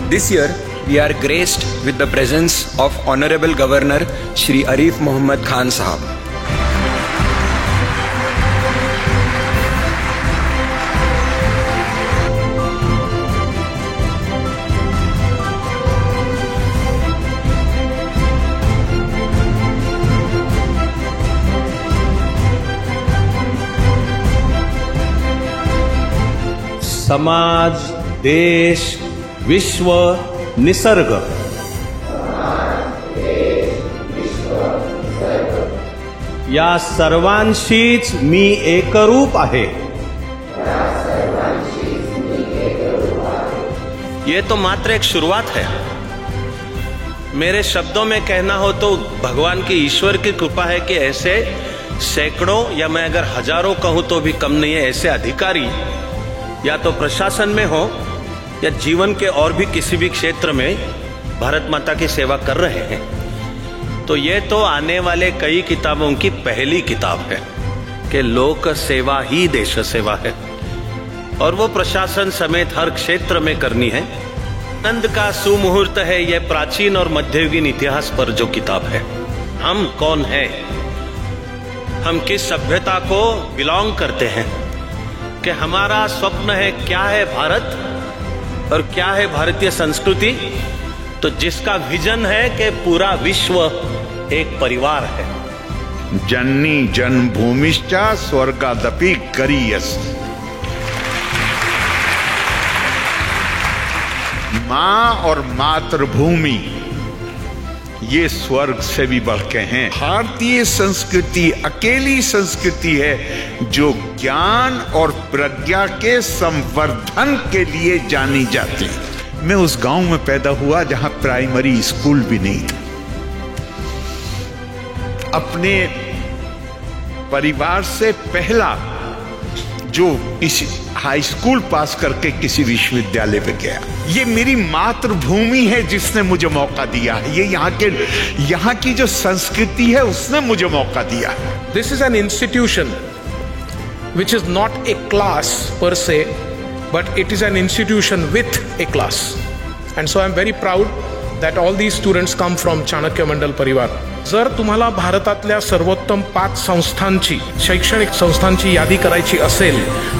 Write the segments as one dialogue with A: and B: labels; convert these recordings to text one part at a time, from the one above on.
A: This year, we are graced with the presence of Honorable Governor Shri Arif Mohammad Khan Sahab.
B: समाज, देश, विश्व, निसर्ग या सर्वांशीच मी एकरूप आहे.
C: ये तो मात्र एक शुरुआत है. मेरे शब्दों में कहना हो तो भगवान की, ईश्वर की कृपा है कि ऐसे सैकड़ों या मैं अगर हजारों कहूं तो भी कम नहीं है, ऐसे अधिकारी या तो प्रशासन में हो या जीवन के और भी किसी भी क्षेत्र में भारत माता की सेवा कर रहे हैं. तो ये तो आने वाले कई किताबों की पहली किताब है कि लोक सेवा ही देश सेवा है, और वो प्रशासन समेत हर क्षेत्र में करनी है. आनंद का सुमुहूर्त है यह प्राचीन और मध्ययुगीन इतिहास पर जो किताब है. हम कौन हैं, हम किस सभ्यता को बिलोंग करते हैं, कि हमारा स्वप्न है क्या है भारत और क्या है भारतीय संस्कृति. तो जिसका विजन है कि पूरा विश्व एक परिवार है.
D: जननी जन्मभूमिश्च स्वर्गादपि गरीयसी. मां और मातृभूमि ये स्वर्ग से भी बढ़ के हैं. भारतीय संस्कृति अकेली संस्कृति है जो ज्ञान और प्रज्ञा के संवर्धन के लिए जानी जाती है. मैं उस गांव में पैदा हुआ जहां प्राइमरी स्कूल भी नहीं था. अपने परिवार से पहला जो इस हाई स्कूल पास करके किसी विश्वविद्यालय में गया, ये मेरी मातृभूमि है जिसने मुझे मौका दिया है. ये यहाँ की जो संस्कृति है उसने मुझे मौका दिया है.
E: This is an institution which is not a class per se, but it is an institution with a class. And so I am very proud that all these students come from Chanakya Mandal Parivar. जर तुम्हाला भारतातल्या सर्वोत्तम 5 संस्थांची, शैक्षणिक संस्थांची यादी करायची असेल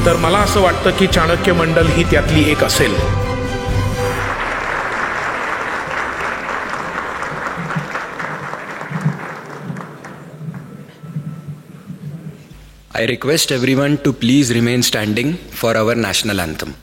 E: तर मला असं वाटतं की चाणक्य मंडल ही त्यातली एक असेल.
A: I request everyone to please remain standing for our national anthem.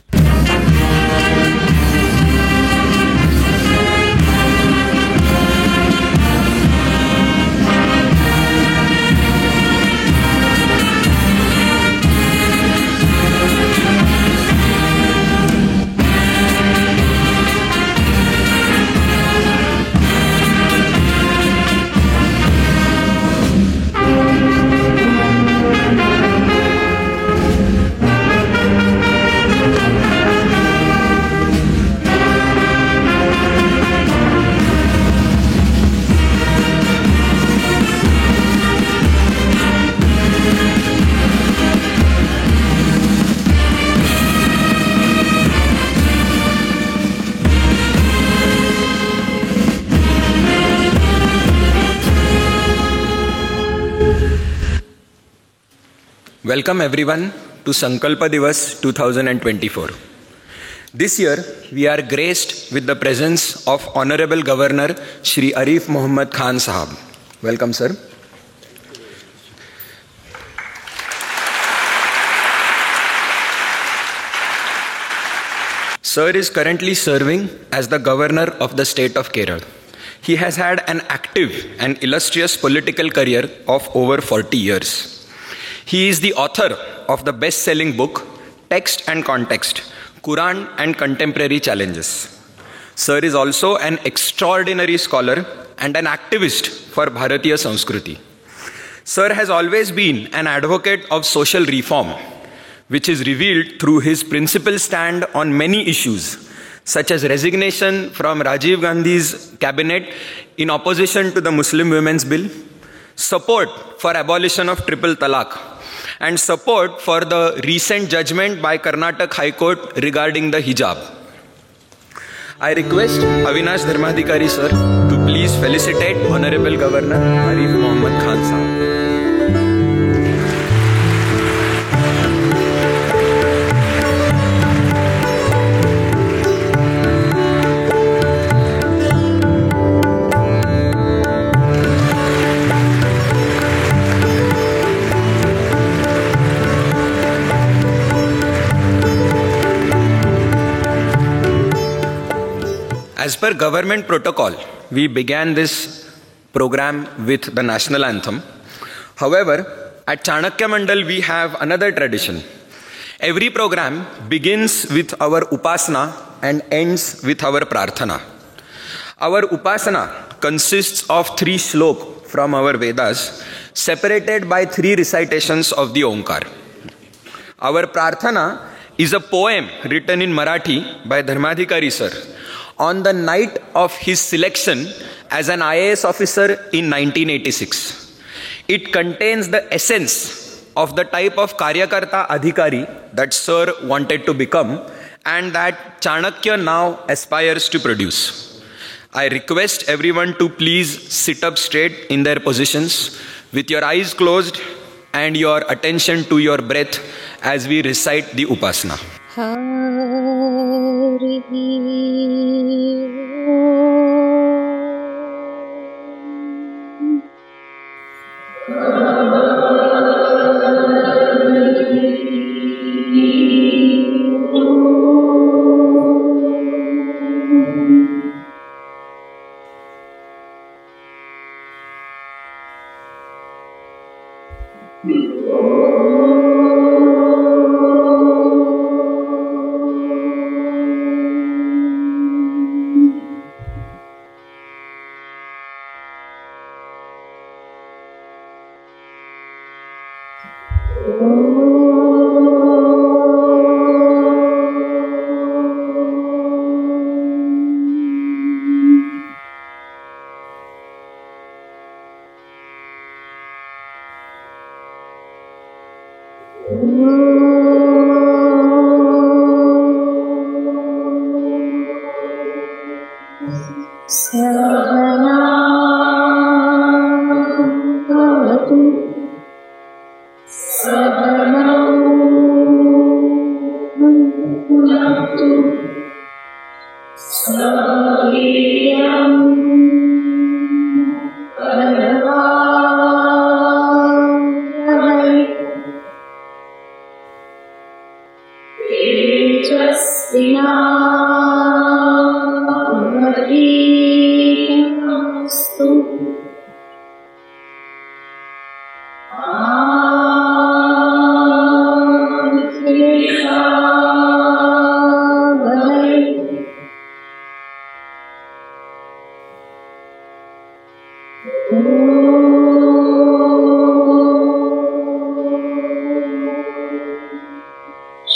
A: Welcome everyone to Sankalpa Divas 2024. This year, we are graced with the presence of Honorable Governor Shri Arif Mohammad Khan Sahab. Welcome, sir. Sir is currently serving as the Governor of the state of Kerala. He has had an active and illustrious political career of over 40 years. He is the author of the best-selling book, Text and Context, Quran and Contemporary Challenges. Sir is also an extraordinary scholar and an activist for Bharatiya Sanskriti. Sir has always been an advocate of social reform, which is revealed through his principled stand on many issues, such as resignation from Rajiv Gandhi's cabinet in opposition to the Muslim Women's Bill, support for abolition of triple talaq, and support for the recent judgment by Karnataka High Court regarding the hijab. I request Avinash Dharmadhikari sir to please felicitate Honorable Governor Arif Mohammad Khan Sahab. As per government protocol, we began this program with the national anthem. However, at Chanakya Mandal, we have another tradition. Every program begins with our upasana and ends with our prarthana. Our upasana consists of 3 shlokas from our Vedas, separated by 3 recitations of the Omkar. Our prarthana is a poem written in Marathi by Dharmadhikari sir on the night of his selection as an IAS officer in 1986. It contains the essence of the type of Karyakarta Adhikari that sir wanted to become and that Chanakya now aspires to produce. I request everyone to please sit up straight in their positions with your eyes closed and your attention to your breath as we recite the Upasana.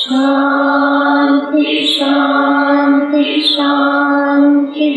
F: Shanti, Shanti, Shanti.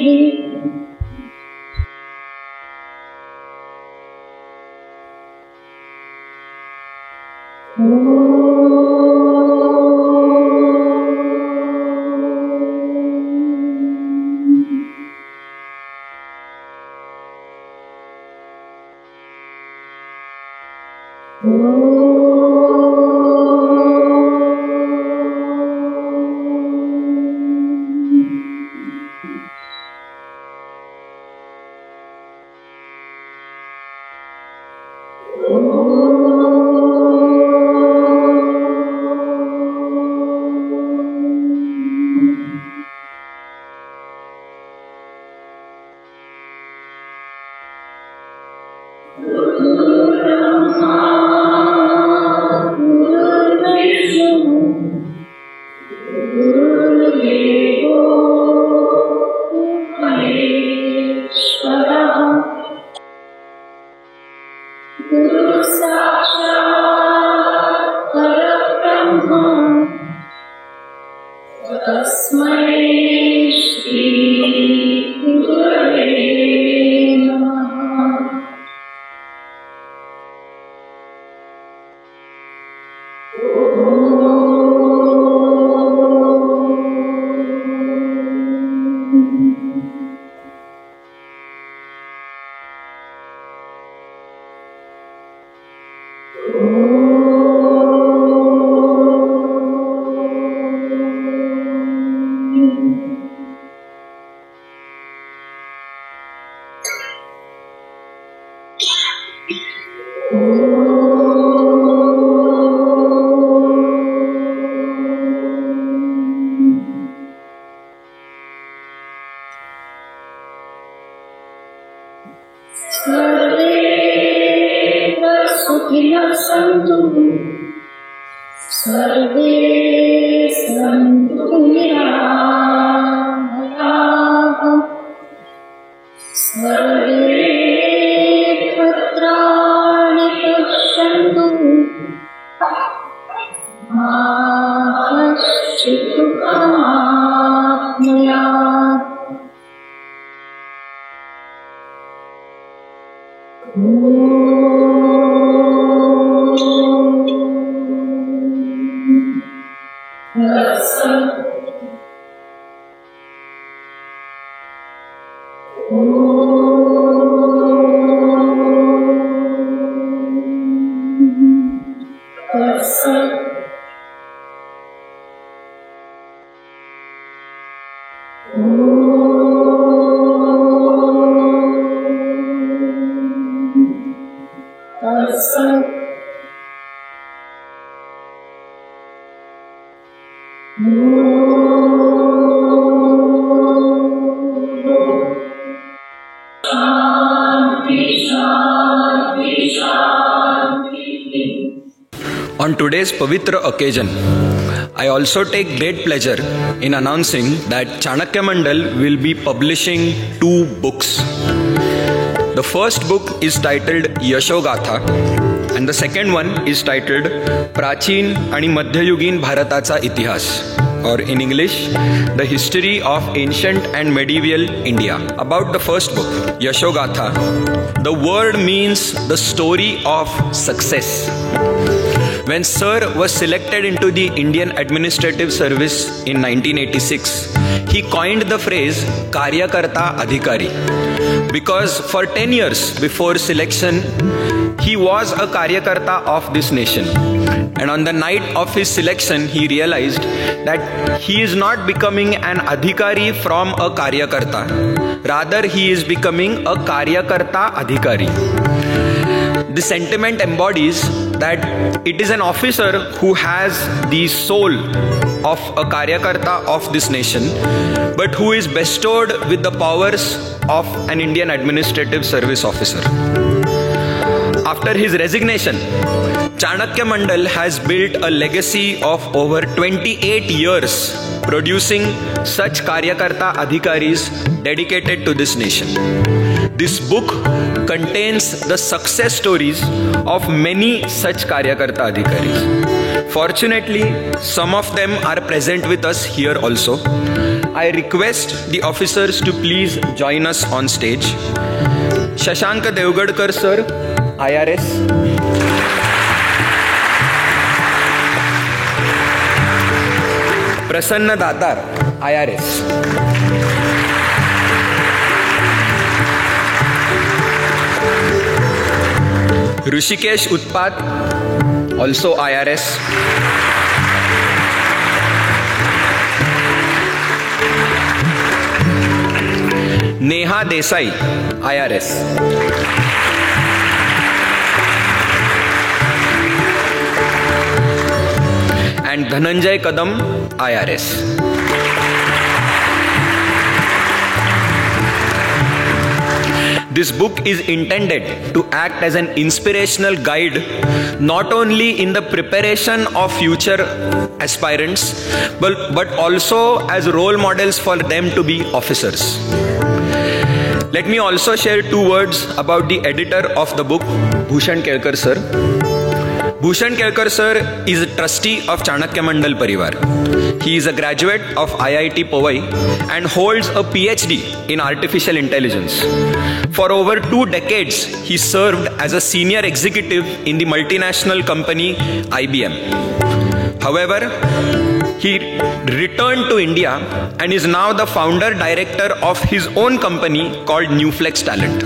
F: सुखिनः सन्तु सर्वे सन्तु निरामयाः सर्वे भद्राणि पश्यन्तु मा कश्चित् दुःखमाप्नुयात्।
A: On today's Pavitra occasion, I also take great pleasure in announcing that Chanakya Mandal will be publishing 2 books. The first book is titled Yashogatha and the second one is titled Prachin आणि मध्ययुगीन भारताचा इतिहास, or in English, The History of Ancient and Medieval India. About the first book, Yashogatha, the word means the story of success. When Sir was selected into the Indian Administrative Service in 1986, he coined the phrase Karyakarta Adhikari because for 10 years before selection, he was a Karyakarta of this nation. And on the night of his selection, he realized that he is not becoming an Adhikari from a Karyakarta. Rather, he is becoming a Karyakarta Adhikari. The sentiment embodies that it is an officer who has the soul of a Karyakarta of this nation, but who is bestowed with the powers of an Indian Administrative Service officer. After his resignation, Chanakya Mandal has built a legacy of over 28 years producing such Karyakarta Adhikaris dedicated to this nation. This book contains the success stories of many such Karyakarta Adhikaris. Fortunately, some of them are present with us here also. I request the officers to please join us on stage. Shashank Devgadkar sir, IRS. Prasanna Datar, IRS. Rishikesh Utpat, also IRS. Neha Desai, IRS. And Dhananjay Kadam, IRS. This book is intended to act as an inspirational guide not only in the preparation of future aspirants but also as role models for them to be officers. Let me also share 2 words about the editor of the book, Bhushan Kelkar sir. Bhushan Kelkar sir is a trustee of Chanakya Mandal Parivar. He is a graduate of IIT Powai and holds a PhD in artificial intelligence. For over 2 decades, he served as a senior executive in the multinational company IBM. However, he returned to India and is now the founder director of his own company called Newflex Talent.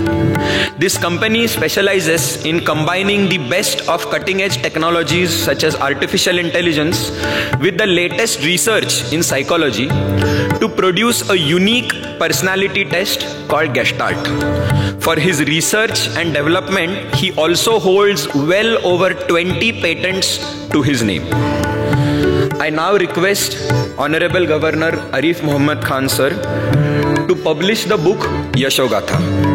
A: This company specializes in combining the best of cutting-edge technologies such as artificial intelligence with the latest research in psychology to produce a unique personality test called Gestalt. For his research and development, he also holds well over 20 patents to his name. I now request Honorable Governor Arif Muhammad Khan sir to publish the book Yashogatha.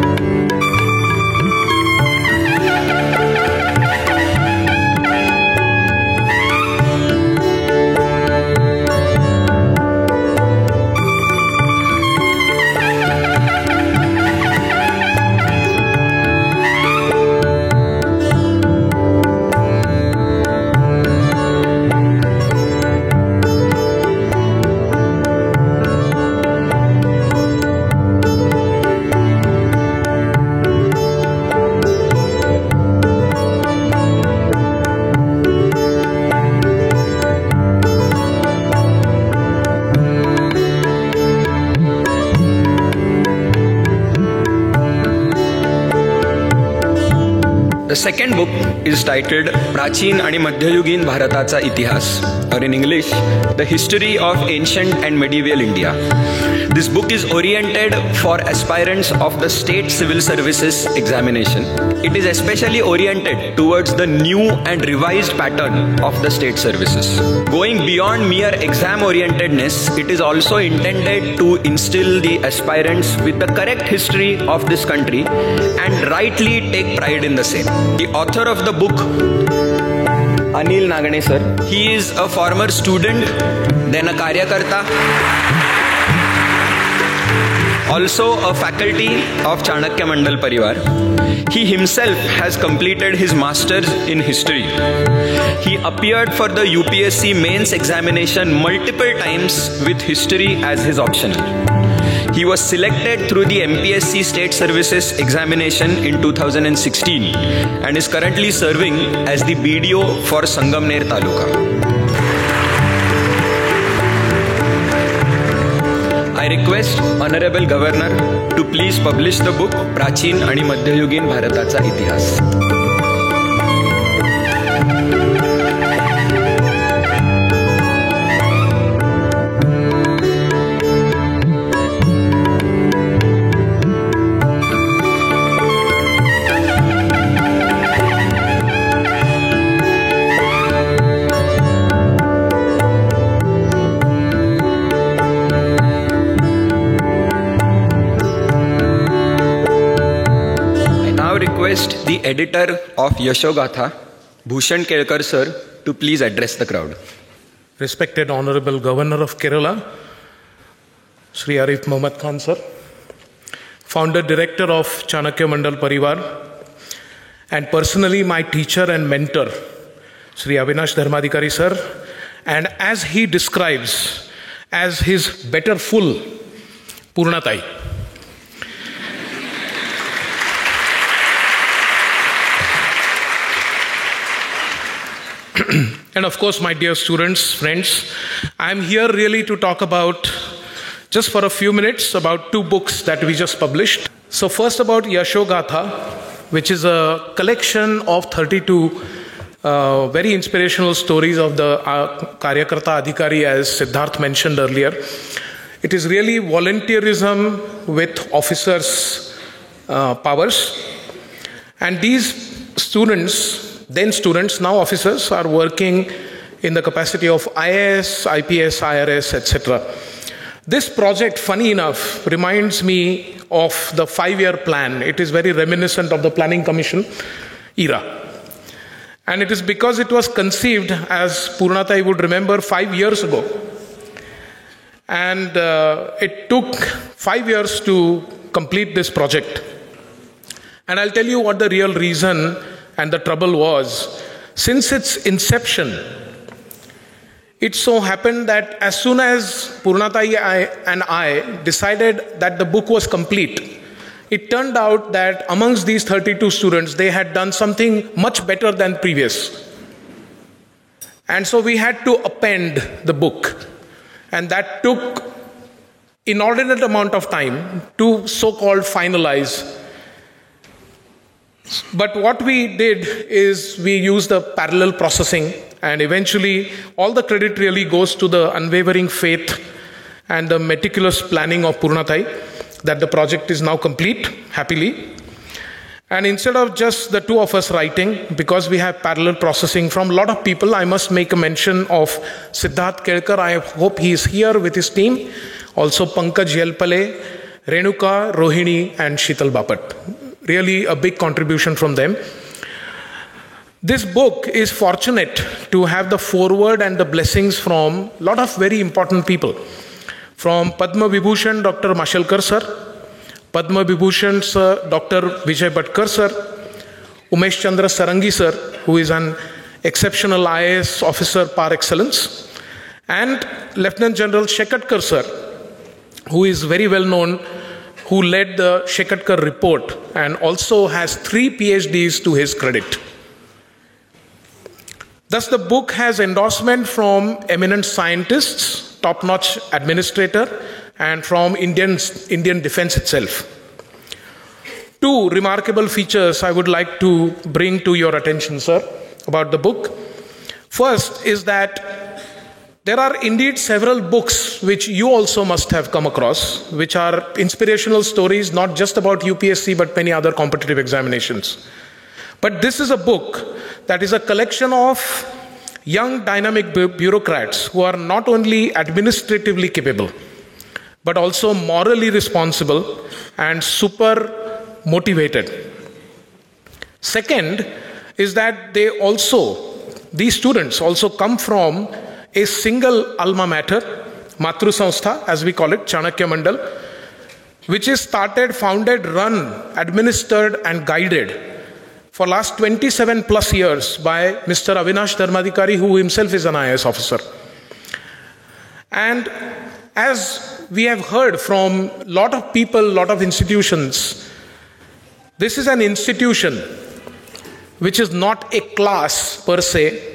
A: The second book is titled Prachin आणि मध्ययुगीन भारताचा इतिहास, or in English, The History of Ancient and Medieval India. This book is oriented for aspirants of the State Civil Services examination. It is especially oriented towards the new and revised pattern of the state services. Going beyond mere exam orientedness, it is also intended to instill the aspirants with the correct history of this country and rightly take pride in the same. The author of the book, Anil Nagane sir, he is a former student, then a Karyakarta, also a faculty of Chanakya Mandal Parivar. He himself has completed his masters in history. He appeared for the UPSC mains examination multiple times with history as his optional. He was selected through the MPSC State Services examination in 2016 and is currently serving as the BDO for Sangamner Taluka. I request Honorable Governor to please publish the book Prachin आणि मध्ययुगीन भारताचा इतिहास. The editor of Yashogatha, Bhushan Kelkar sir, to please address the crowd.
E: Respected Honorable Governor of Kerala, Sri Arif Muhammad Khan sir, Founder Director of Chanakya Mandal Parivar, and personally my teacher and mentor, Sri Avinash Dharmadhikari sir, and as he describes as his better full, Purnatai. And of course, my dear students, friends, I'm here really to talk about, just for a few minutes, about two books that we just published. So first about Yashogatha, which is a collection of 32 very inspirational stories of the Karyakarta Adhikari, as Siddharth mentioned earlier. It is really volunteerism with officers' powers. And these students, then students, now officers, are working in the capacity of IAS, IPS, IRS, etc. This project, funny enough, reminds me of the 5-year plan. It is very reminiscent of the Planning Commission era. And it is because it was conceived, as Purnatai would remember, 5 years ago. And it took 5 years to complete this project. And I'll tell you what the real reason and the trouble was. Since its inception, it so happened that as soon as Purnatai and I decided that the book was complete, it turned out that amongst these 32 students, they had done something much better than previous. And so we had to append the book. And that took inordinate amount of time to so-called finalize. But what we did is we used the parallel processing, and eventually all the credit really goes to the unwavering faith and the meticulous planning of Purnathai that the project is now complete, happily. And instead of just the two of us writing, because we have parallel processing from a lot of people, I must make a mention of Siddharth Kelkar. I hope he is here with his team. Also Pankaj Yelpale, Renuka, Rohini and Sheetal Bapat. Really a big contribution from them. This book is fortunate to have the foreword and the blessings from a lot of very important people. From Padma Vibhushan, Dr. Mashelkar sir, Padma Vibhushan sir, Dr. Vijay Bhatkar sir, Umesh Chandra Sarangi sir, who is an exceptional IAS officer par excellence, and Lieutenant General Shekatkar sir, who is very well known, who led the Shekatkar report and also has 3 PhDs to his credit. Thus, the book has endorsement from eminent scientists, top-notch administrator, and from Indian defense itself. 2 remarkable features I would like to bring to your attention, sir, about the book. First is that there are indeed several books which you also must have come across, which are inspirational stories, not just about UPSC, but many other competitive examinations. But this is a book that is a collection of young dynamic bureaucrats who are not only administratively capable, but also morally responsible and super motivated. Second is that these students also come from a single alma mater, Matru Samstha, as we call it, Chanakya Mandal, which is started, founded, run, administered and guided for last 27 plus years by Mr. Avinash Dharmadhikari, who himself is an IAS officer. And as we have heard from a lot of people, a lot of institutions, this is an institution which is not a class per se,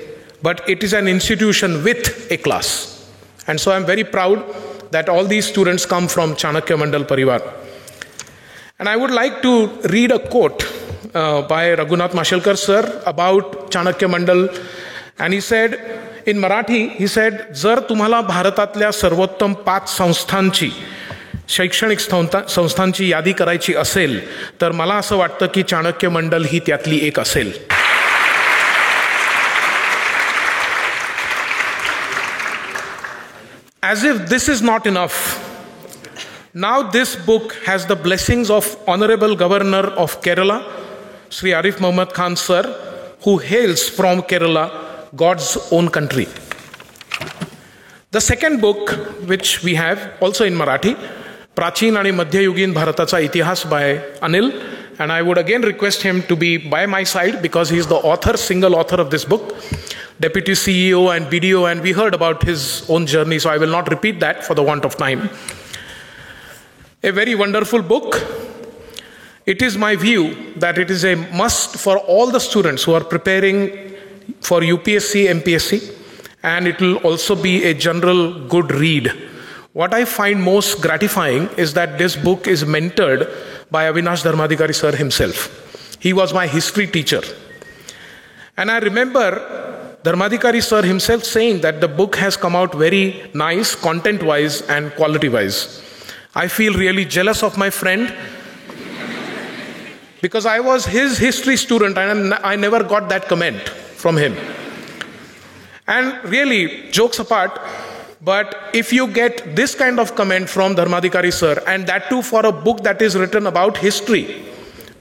E: but it is an institution with a class. And so I'm very proud that all these students come from Chanakya Mandal Parivar. And I would like to read a quote by Raghunath Mashelkar sir about Chanakya Mandal. And he said, in Marathi, he said, जर तुम्हाला भारतातल्या सर्वोत्तम 5 संस्थांची, शैक्षणिक संस्थांची यादी करायची असेल, तर मला असं वाटतं की चाणक्य मंडल ही त्यातली एक असेल. As if this is not enough, now this book has the blessings of Honorable Governor of Kerala, Sri Arif Muhammad Khan sir, who hails from Kerala, God's own country. The second book which we have, also in Marathi, Prachin and Madhyayugin Bharatacha Itihas by Anil, and I would again request him to be by my side because he is the author, single author of this book, Deputy CEO and BDO, and we heard about his own journey, so I will not repeat that for the want of time. A very wonderful book. It is my view that it is a must for all the students who are preparing for UPSC, MPSC, and it will also be a general good read. What I find most gratifying is that this book is mentored by Avinash Dharmadhikari sir himself. He was my history teacher. And I remember Dharmadhikari sir himself saying that the book has come out very nice, content-wise and quality-wise. I feel really jealous of my friend because I was his history student and I never got that comment from him. And really, jokes apart, but if you get this kind of comment from Dharmadhikari sir, and that too for a book that is written about history,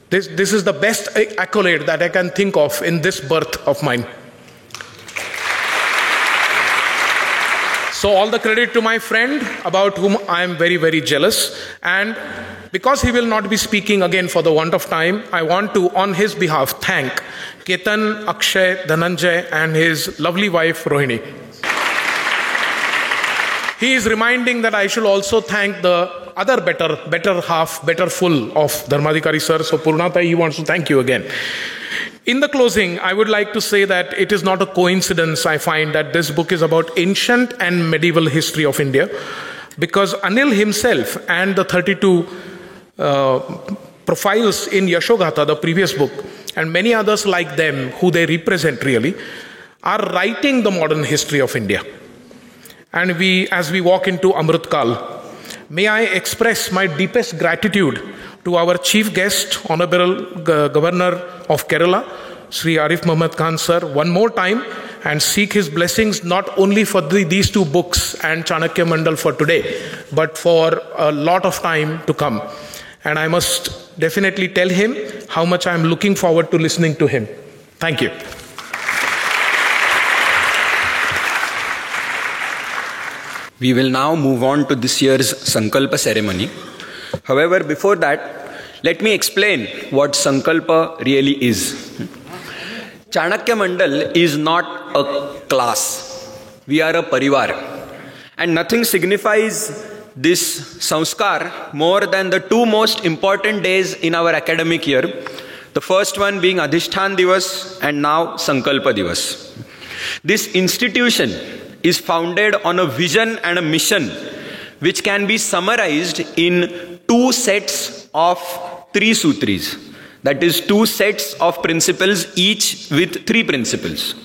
E: this is the best accolade that I can think of in this birth of mine. So all the credit to my friend, about whom I am very, very jealous. And because he will not be speaking again for the want of time, I want to, on his behalf, thank Ketan, Akshay, Dhananjay and his lovely wife, Rohini. He is reminding that I should also thank the other better half, better full of Dharmadhikari sir. So Purnata, he wants to thank you again. In the closing, I would like to say that it is not a coincidence, I find, that this book is about ancient and medieval history of India, because Anil himself and the 32 profiles in Yashogatha, the previous book, and many others like them, who they represent really, are writing the modern history of India. And as we walk into Amritkal, may I express my deepest gratitude to our chief guest, Honorable Governor of Kerala, Sri Arif Muhammad Khan sir, one more time, and seek his blessings not only for these two books and Chanakya Mandal for today, but for a lot of time to come. And I must definitely tell him how much I am looking forward to listening to him. Thank you.
A: We will now move on to this year's Sankalpa ceremony. However, before that, let me explain what Sankalpa really is. Chanakya Mandal is not a class. We are a parivar. And nothing signifies this sanskar more than the two most important days in our academic year. The first one being Adhishthan Divas and now Sankalpa Divas. This institution is founded on a vision and a mission which can be summarized in two sets of 3 sutris. That is 2 sets of principles, each with 3 principles.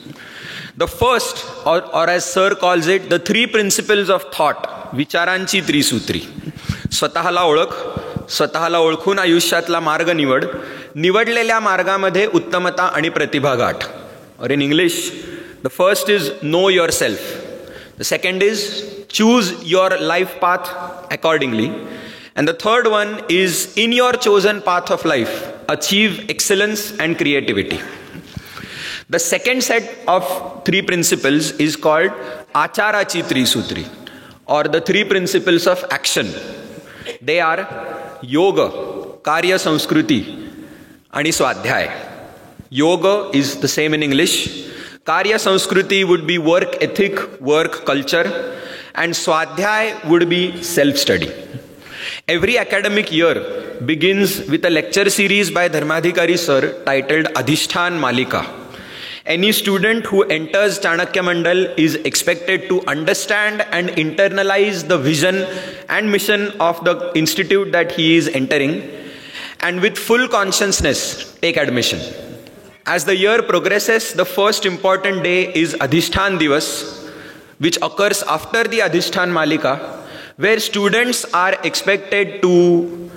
A: The first, or as Sir calls it, the 3 principles of thought, vicharanchi त्रिसूत्री. स्वतःला ओळख, स्वतःला ओळखून आयुष्यातला मार्ग निवड, निवडलेल्या मार्गामध्ये उत्तमता आणि प्रतिभा गाठ. Or in English, the first is know yourself. The second is choose your life path accordingly. And the third one is, in your chosen path of life, achieve excellence and creativity. The second set of 3 principles is called Acharachi Trisutri, or the 3 principles of action. They are Yoga, Karya Sanskruti, and Swadhyay. Yoga is the same in English. Karya Sanskruti would be work ethic, work culture, and Swadhyay would be self-study. Every academic year begins with a lecture series by Dharmadhikari sir titled Adhishthan Malika. Any student who enters Chanakya Mandal is expected to understand and internalize the vision and mission of the institute that he is entering, and with full consciousness take admission. As the year progresses, the first important day is Adhishthan Divas, which occurs after the Adhishthan Malika, where students are expected to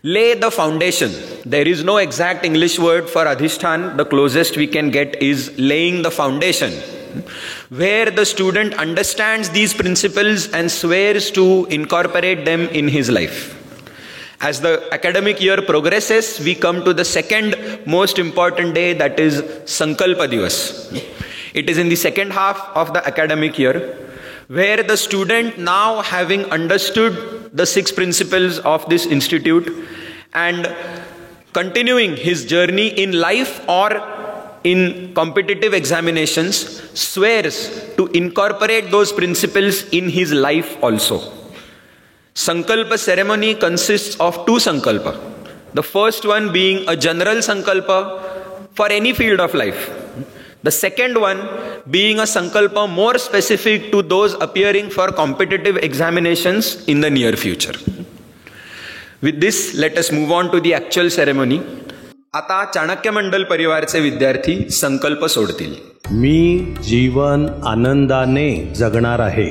A: lay the foundation. There is no exact English word for Adhishthan. The closest we can get is laying the foundation, where the student understands these principles and swears to incorporate them in his life. As the academic year progresses, we come to the second most important day, that is Sankalpa Divas. It is in the second half of the academic year, where the student, now having understood the 6 principles of this institute and continuing his journey in life or in competitive examinations, swears to incorporate those principles in his life also. Sankalpa ceremony consists of 2 sankalpa. The first one being a general sankalpa for any field of life. The second one being a sankalpa more specific to those appearing for competitive examinations in the near future. With this, let us move on to the actual ceremony. आता चाणक्य मंडल परिवारचे विद्यार्थी संकल्प सोडतील.
B: मी जीवन आनंदाने जगणार आहे.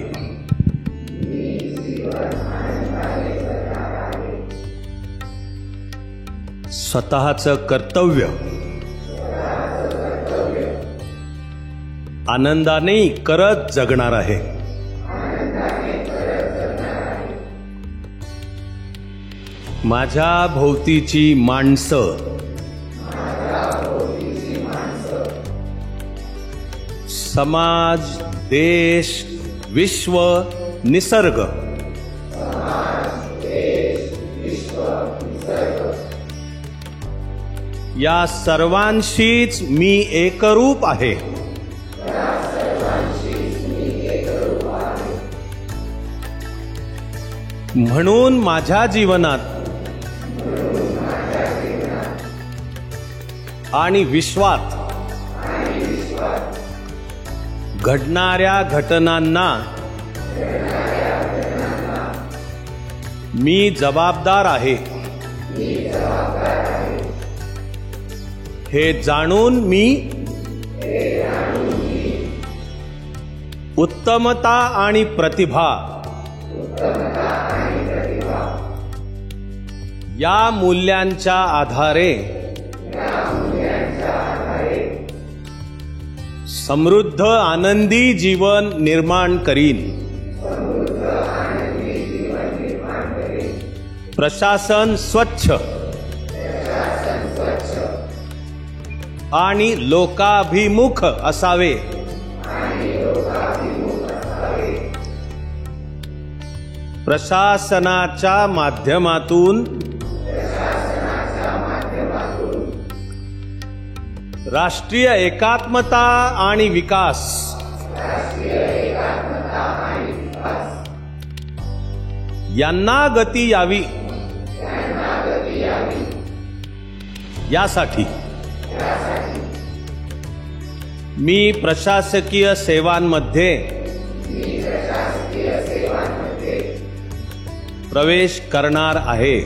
B: स्वतःचं कर्तव्य आनंदाने करत जगणार आहे. माझ्या भोवतीची माणसं समाज, देश, विश्व, निसर्ग या सर्वांशीच मी एकरूप आहे. म्हणून माझ्या जीवनात आणि विश्वात घडणाऱ्या घटनांना मी जबाबदार आहे हे जाणून मी उत्तमता आणि प्रतिभा या मूल्यांच्या आधारे समृद्ध आनंदी जीवन निर्माण करीन. प्रशासन स्वच्छ आणि लोकाभिमुख असावे. प्रशासनाच्या माध्यमातून राष्ट्रीय एकात्मता आणि विकास यांना गती यावी यासाठी मी प्रशासकीय सेवांमध्ये प्रवेश करणार आहे.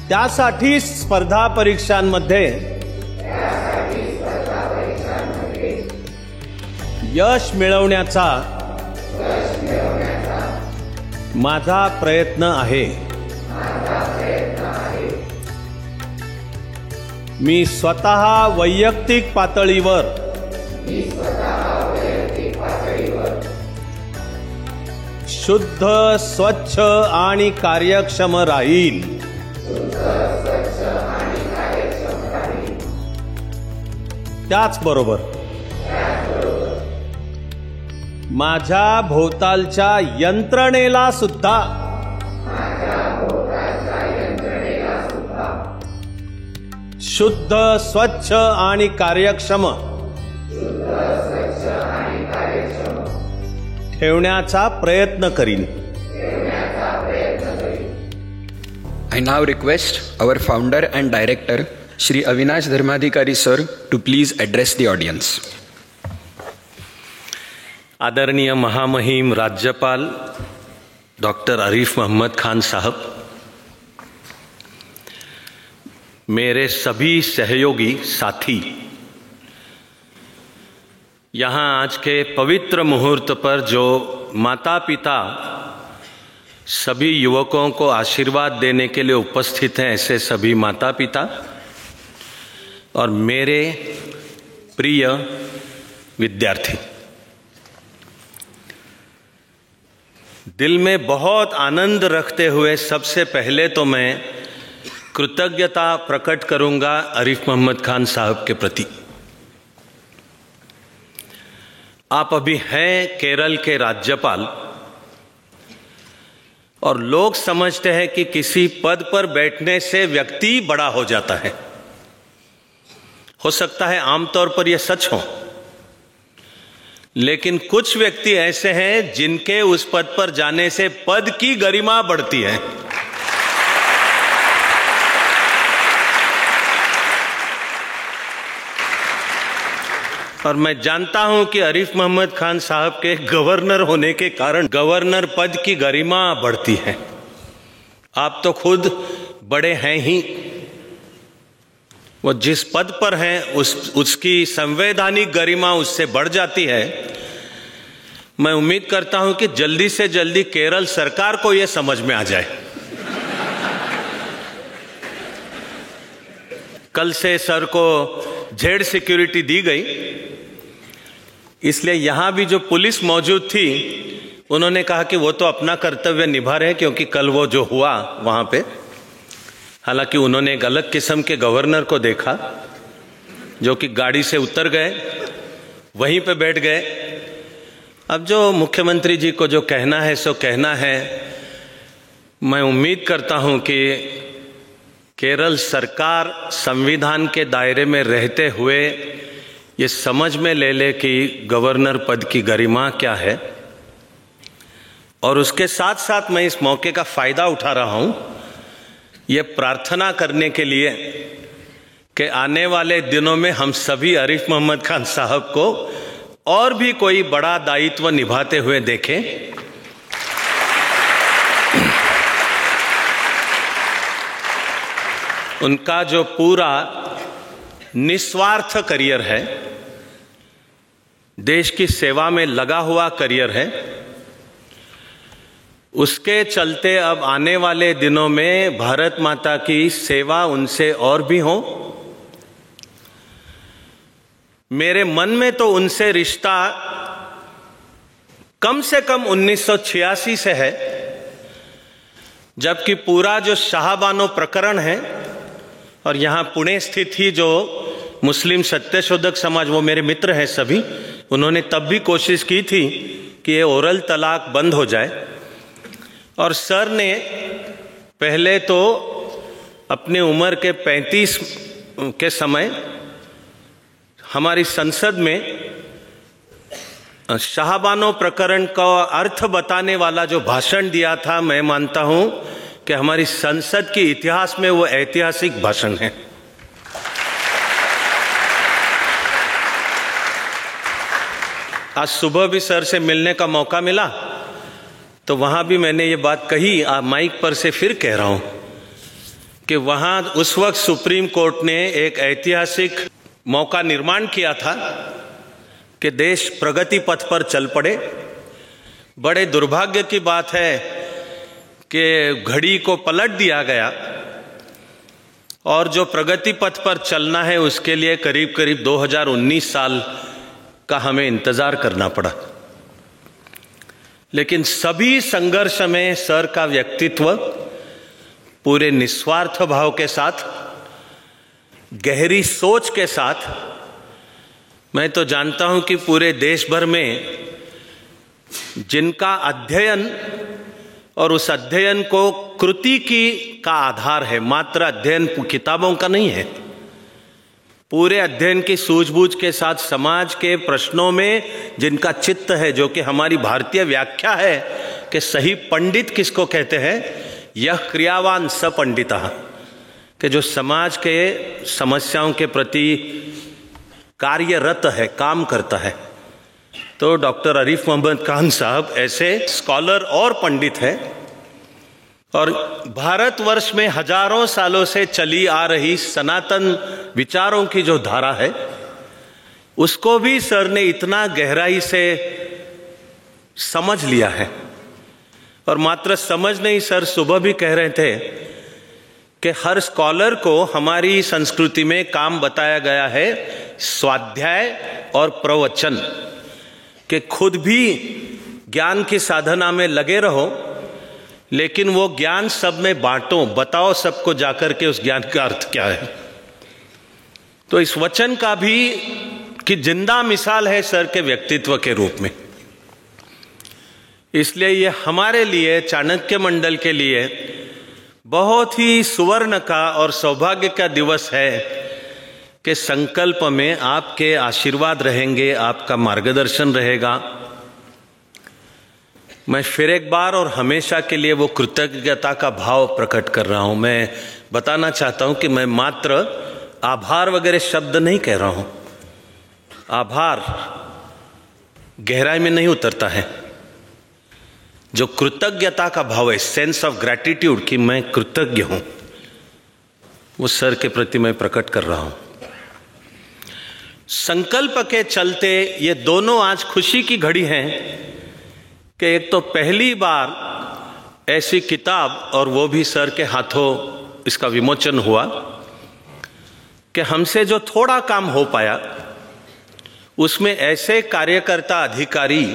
B: त्यासाठी स्पर्धा परीक्षांमध्ये यश मिळवण्याचा माझा प्रयत्न आहे. मी स्वतः वैयक्तिक पातळीवर शुद्ध, स्वच्छ आणि कार्यक्षम राहील. त्याचबरोबर माझ्या भोवतालच्या यंत्रणेला सुद्धा शुद्ध, स्वच्छ आणि कार्यक्षम ठेवण्याचा प्रयत्न करीन.
A: I now request our founder and director, Shri Avinash Dharmadhikari sir, to please address the audience.
C: आदरणीय महामहिम राज्यपाल डॉक्टर आरिफ मोहम्मद खान साहब, मेरे सभी सहयोगी साथी, यहाँ आज के पवित्र मुहूर्त पर जो माता पिता सभी युवकों को आशीर्वाद देने के लिए उपस्थित हैं, ऐसे सभी माता पिता और मेरे प्रिय विद्यार्थी, दिल में बहुत आनंद रखते हुए सबसे पहले तो मैं कृतज्ञता प्रकट करूंगा आरिफ मोहम्मद खान साहब के प्रति. आप अभी हैं केरल के राज्यपाल और लोग समझते हैं कि किसी पद पर बैठने से व्यक्ति बड़ा हो जाता है. हो सकता है आमतौर पर यह सच हो, लेकिन कुछ व्यक्ति ऐसे हैं जिनके उस पद पर जाने से पद की गरिमा बढ़ती है. और मैं जानता हूं कि आरिफ मोहम्मद खान साहब के गवर्नर होने के कारण गवर्नर पद की गरिमा बढ़ती है. आप तो खुद बड़े हैं ही, वो जिस पद पर हैं उसकी संवैधानिक गरिमा उससे बढ़ जाती है. मैं उम्मीद करता हूं कि जल्दी से जल्दी केरल सरकार को यह समझ में आ जाए. कल से सर को जेड सिक्योरिटी दी गई, इसलिए यहां भी जो पुलिस मौजूद थी उन्होंने कहा कि वो तो अपना कर्तव्य निभा रहे हैं, क्योंकि कल वो जो हुआ वहां पे, हालांकि उन्होंने एक अलग किस्म के गवर्नर को देखा जो कि गाड़ी से उतर गए, वहीं पे बैठ गए. अब जो मुख्यमंत्री जी को जो कहना है सो कहना है. मैं उम्मीद करता हूं कि केरल सरकार संविधान के दायरे में रहते हुए ये समझ में ले ले कि गवर्नर पद की गरिमा क्या है और उसके साथ साथ मैं इस मौके का फायदा उठा रहा हूं ये प्रार्थना करने के लिए कि आने वाले दिनों में हम सभी आरिफ मोहम्मद खान साहब को और भी कोई बड़ा दायित्व निभाते हुए देखें। उनका जो पूरा निस्वार्थ करियर है, देश की सेवा में लगा हुआ करियर है, उसके चलते अब आने वाले दिनों में भारत माता की सेवा उनसे और भी हो। मेरे मन में तो उनसे रिश्ता कम से कम 1986 से है, जबकि पूरा जो शाहबानो प्रकरण है और यहाँ पुणे स्थित ही जो मुस्लिम सत्यशोधक समाज, वो मेरे मित्र हैं सभी, उन्होंने तब भी कोशिश की थी कि ये ओरल तलाक बंद हो जाए। और सर ने पहले तो अपने उम्र के 35 के समय हमारी संसद में शाहबानो प्रकरण का अर्थ बताने वाला जो भाषण दिया था, मैं मानता हूं कि हमारी संसद के इतिहास में वो ऐतिहासिक भाषण है। आज सुबह भी सर से मिलने का मौका मिला तो वहां भी मैंने ये बात कही, माइक पर से फिर कह रहा हूं कि वहां उस वक्त सुप्रीम कोर्ट ने एक ऐतिहासिक मौका निर्माण किया था कि देश प्रगति पथ पर चल पड़े। बड़े दुर्भाग्य की बात है कि घड़ी को पलट दिया गया और जो प्रगति पथ पर चलना है उसके लिए करीब करीब 2019 साल का हमें इंतजार करना पड़ा। लेकिन सभी संघर्ष में सर का व्यक्तित्व पूरे निस्वार्थ भाव के साथ, गहरी सोच के साथ, मैं तो जानता हूं कि पूरे देश भर में जिनका अध्ययन और उस अध्ययन को कृति का आधार है, मात्र अध्ययन किताबों का नहीं है, पूरे अध्ययन की सूझबूझ के साथ समाज के प्रश्नों में जिनका चित्त है, जो कि हमारी भारतीय व्याख्या है कि सही पंडित किसको कहते हैं, यह क्रियावान सपंडितः, कि जो समाज के समस्याओं के प्रति कार्यरत है, काम करता है। तो डॉक्टर आरिफ मोहम्मद खान साहब ऐसे स्कॉलर और पंडित हैं और भारतवर्ष में हजारों सालों से चली आ रही सनातन विचारों की जो धारा है उसको भी सर ने इतना गहराई से समझ लिया है। और मात्र समझ नहीं, सर सुबह भी कह रहे थे कि हर स्कॉलर को हमारी संस्कृति में काम बताया गया है स्वाध्याय और प्रवचन, कि खुद भी ज्ञान की साधना में लगे रहो लेकिन वो ज्ञान सब में बांटो, बताओ सबको जाकर के उस ज्ञान का अर्थ क्या है। तो इस वचन का भी कि जिंदा मिसाल है सर के व्यक्तित्व के रूप में। इसलिए ये हमारे लिए, चाणक्य मंडल के लिए बहुत ही सुवर्ण का और सौभाग्य का दिवस है कि संकल्प में आपके आशीर्वाद रहेंगे, आपका मार्गदर्शन रहेगा। मैं फिर एक बार और हमेशा के लिए वो कृतज्ञता का भाव प्रकट कर रहा हूं। मैं बताना चाहता हूं कि मैं मात्र आभार वगैरह शब्द नहीं कह रहा हूं। आभार गहराई में नहीं उतरता है, जो कृतज्ञता का भाव है, सेंस ऑफ ग्रैटिट्यूड कि मैं कृतज्ञ हूं, वो सर के प्रति मैं प्रकट कर रहा हूं। संकल्प के चलते ये दोनों आज खुशी की घड़ी है कि एक तो पहली बार ऐसी किताब, और वो भी सर के हाथों इसका विमोचन हुआ, कि हमसे जो थोड़ा काम हो पाया उसमें ऐसे कार्यकर्ता अधिकारी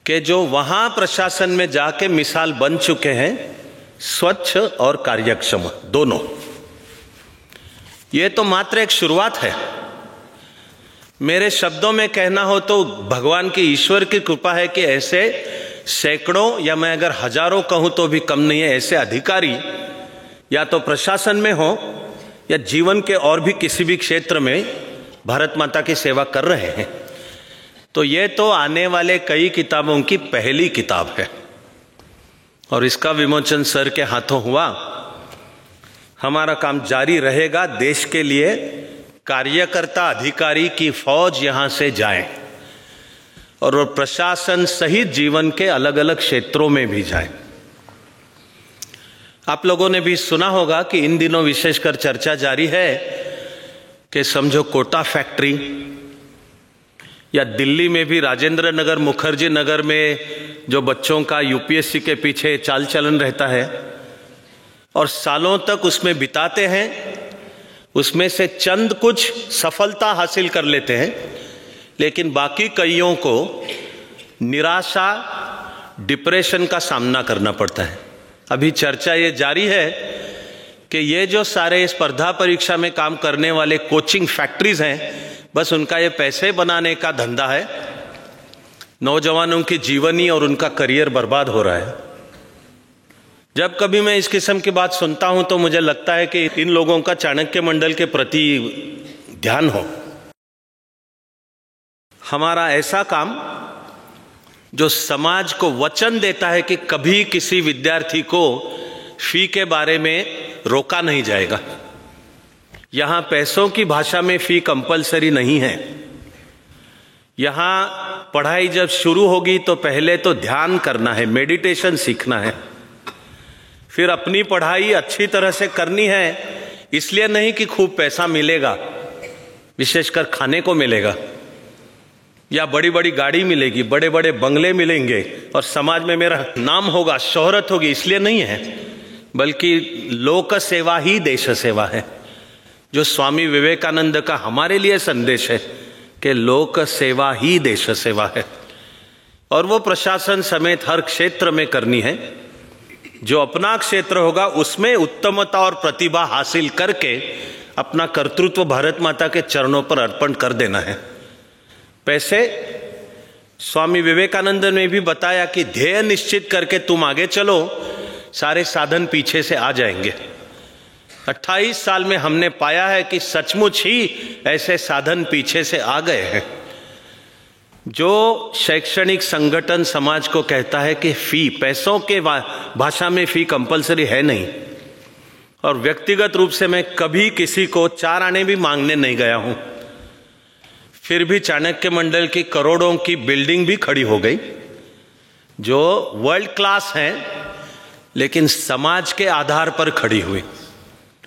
C: के जो वहां प्रशासन में जाके मिसाल बन चुके हैं, स्वच्छ और कार्यक्षम दोनों। ये तो मात्र एक शुरुआत है। मेरे शब्दों में कहना हो तो भगवान की, ईश्वर की कृपा है कि ऐसे सैकड़ों, या मैं अगर हजारों कहूं तो भी कम नहीं है, ऐसे अधिकारी या तो प्रशासन में हो या जीवन के और भी किसी भी क्षेत्र में भारत माता की सेवा कर रहे हैं। तो ये तो आने वाले कई किताबों की पहली किताब है और इसका विमोचन सर के हाथों हुआ। हमारा काम जारी रहेगा। देश के लिए कार्यकर्ता अधिकारी की फौज यहां से जाए और वो प्रशासन सहित जीवन के अलग अलग क्षेत्रों में भी जाए। आप लोगों ने भी सुना होगा कि इन दिनों विशेषकर चर्चा जारी है कि समझो कोटा फैक्ट्री या दिल्ली में भी राजेंद्र नगर, मुखर्जी नगर में जो बच्चों का यूपीएससी के पीछे चाल चलन रहता है और सालों तक उसमें बिताते हैं, उसमें से चंद कुछ सफलता हासिल कर लेते हैं, लेकिन बाकी कईयों को निराशा, डिप्रेशन का सामना करना पड़ता है। अभी चर्चा ये जारी है कि ये जो सारे स्पर्धा परीक्षा में काम करने वाले कोचिंग फैक्ट्रीज हैं, बस उनका ये पैसे बनाने का धंधा है। नौजवानों की जीवनी और उनका करियर बर्बाद हो रहा है। जब कभी मैं इस किस्म की बात सुनता हूं तो मुझे लगता है कि इन लोगों का चाणक्य मंडल के प्रति ध्यान हो। हमारा ऐसा काम जो समाज को वचन देता है कि कभी किसी विद्यार्थी को फी के बारे में रोका नहीं जाएगा। यहां पैसों की भाषा में फी कंपलसरी नहीं है। यहां पढ़ाई जब शुरू होगी तो पहले तो ध्यान करना है, मेडिटेशन सीखना है, फिर अपनी पढ़ाई अच्छी तरह से करनी है। इसलिए नहीं कि खूब पैसा मिलेगा, विशेषकर खाने को मिलेगा या बड़ी बड़ी गाड़ी मिलेगी, बड़े बड़े बंगले मिलेंगे और समाज में मेरा नाम होगा, शोहरत होगी, इसलिए नहीं है, बल्कि लोक सेवा ही देश सेवा है, जो स्वामी विवेकानंद का हमारे लिए संदेश है कि लोक सेवा ही देश सेवा है। और वो प्रशासन समेत हर क्षेत्र में करनी है। जो अपना क्षेत्र होगा उसमें उत्तमता और प्रतिभा हासिल करके अपना कर्तृत्व भारत माता के चरणों पर अर्पण कर देना है। पैसे, स्वामी विवेकानंद ने भी बताया कि ध्येय निश्चित करके तुम आगे चलो, सारे साधन पीछे से आ जाएंगे। 28 साल में हमने पाया है कि सचमुच ही ऐसे साधन पीछे से आ गए हैं। जो शैक्षणिक संगठन समाज को कहता है कि फी, पैसों के भाषा में फी कंपलसरी है नहीं, और व्यक्तिगत रूप से मैं कभी किसी को 4 आने भी मांगने नहीं गया हूं, फिर भी चाणक्य मंडल की करोड़ों की बिल्डिंग भी खड़ी हो गई जो वर्ल्ड क्लास है, लेकिन समाज के आधार पर खड़ी हुई।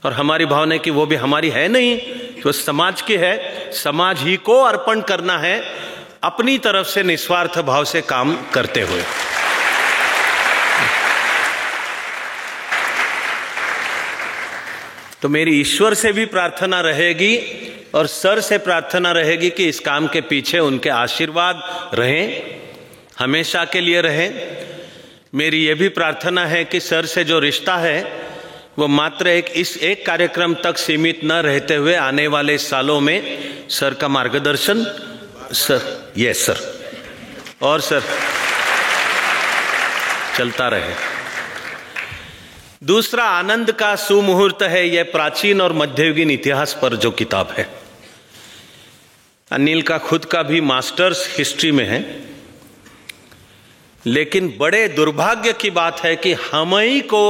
C: और हमारी भावना है कि वो भी हमारी है नहीं, तो समाज की है। समाज ही को अर्पण करना है, अपनी तरफ से निस्वार्थ भाव से काम करते हुए। तो मेरी ईश्वर से भी प्रार्थना रहेगी और सर से प्रार्थना रहेगी कि इस काम के पीछे उनके आशीर्वाद रहें, हमेशा के लिए रहें। मेरी यह भी प्रार्थना है कि सर से जो रिश्ता है वो मात्र इस एक कार्यक्रम तक सीमित न रहते हुए आने वाले सालों में सर का मार्गदर्शन, सर, यस सर, और सर चलता रहे। दूसरा आनंद का सुमुहूर्त है यह प्राचीन और मध्ययुगीन इतिहास पर जो किताब है। अनिल का खुद का भी मास्टर्स हिस्ट्री में है, लेकिन बड़े दुर्भाग्य की बात है कि हम ही को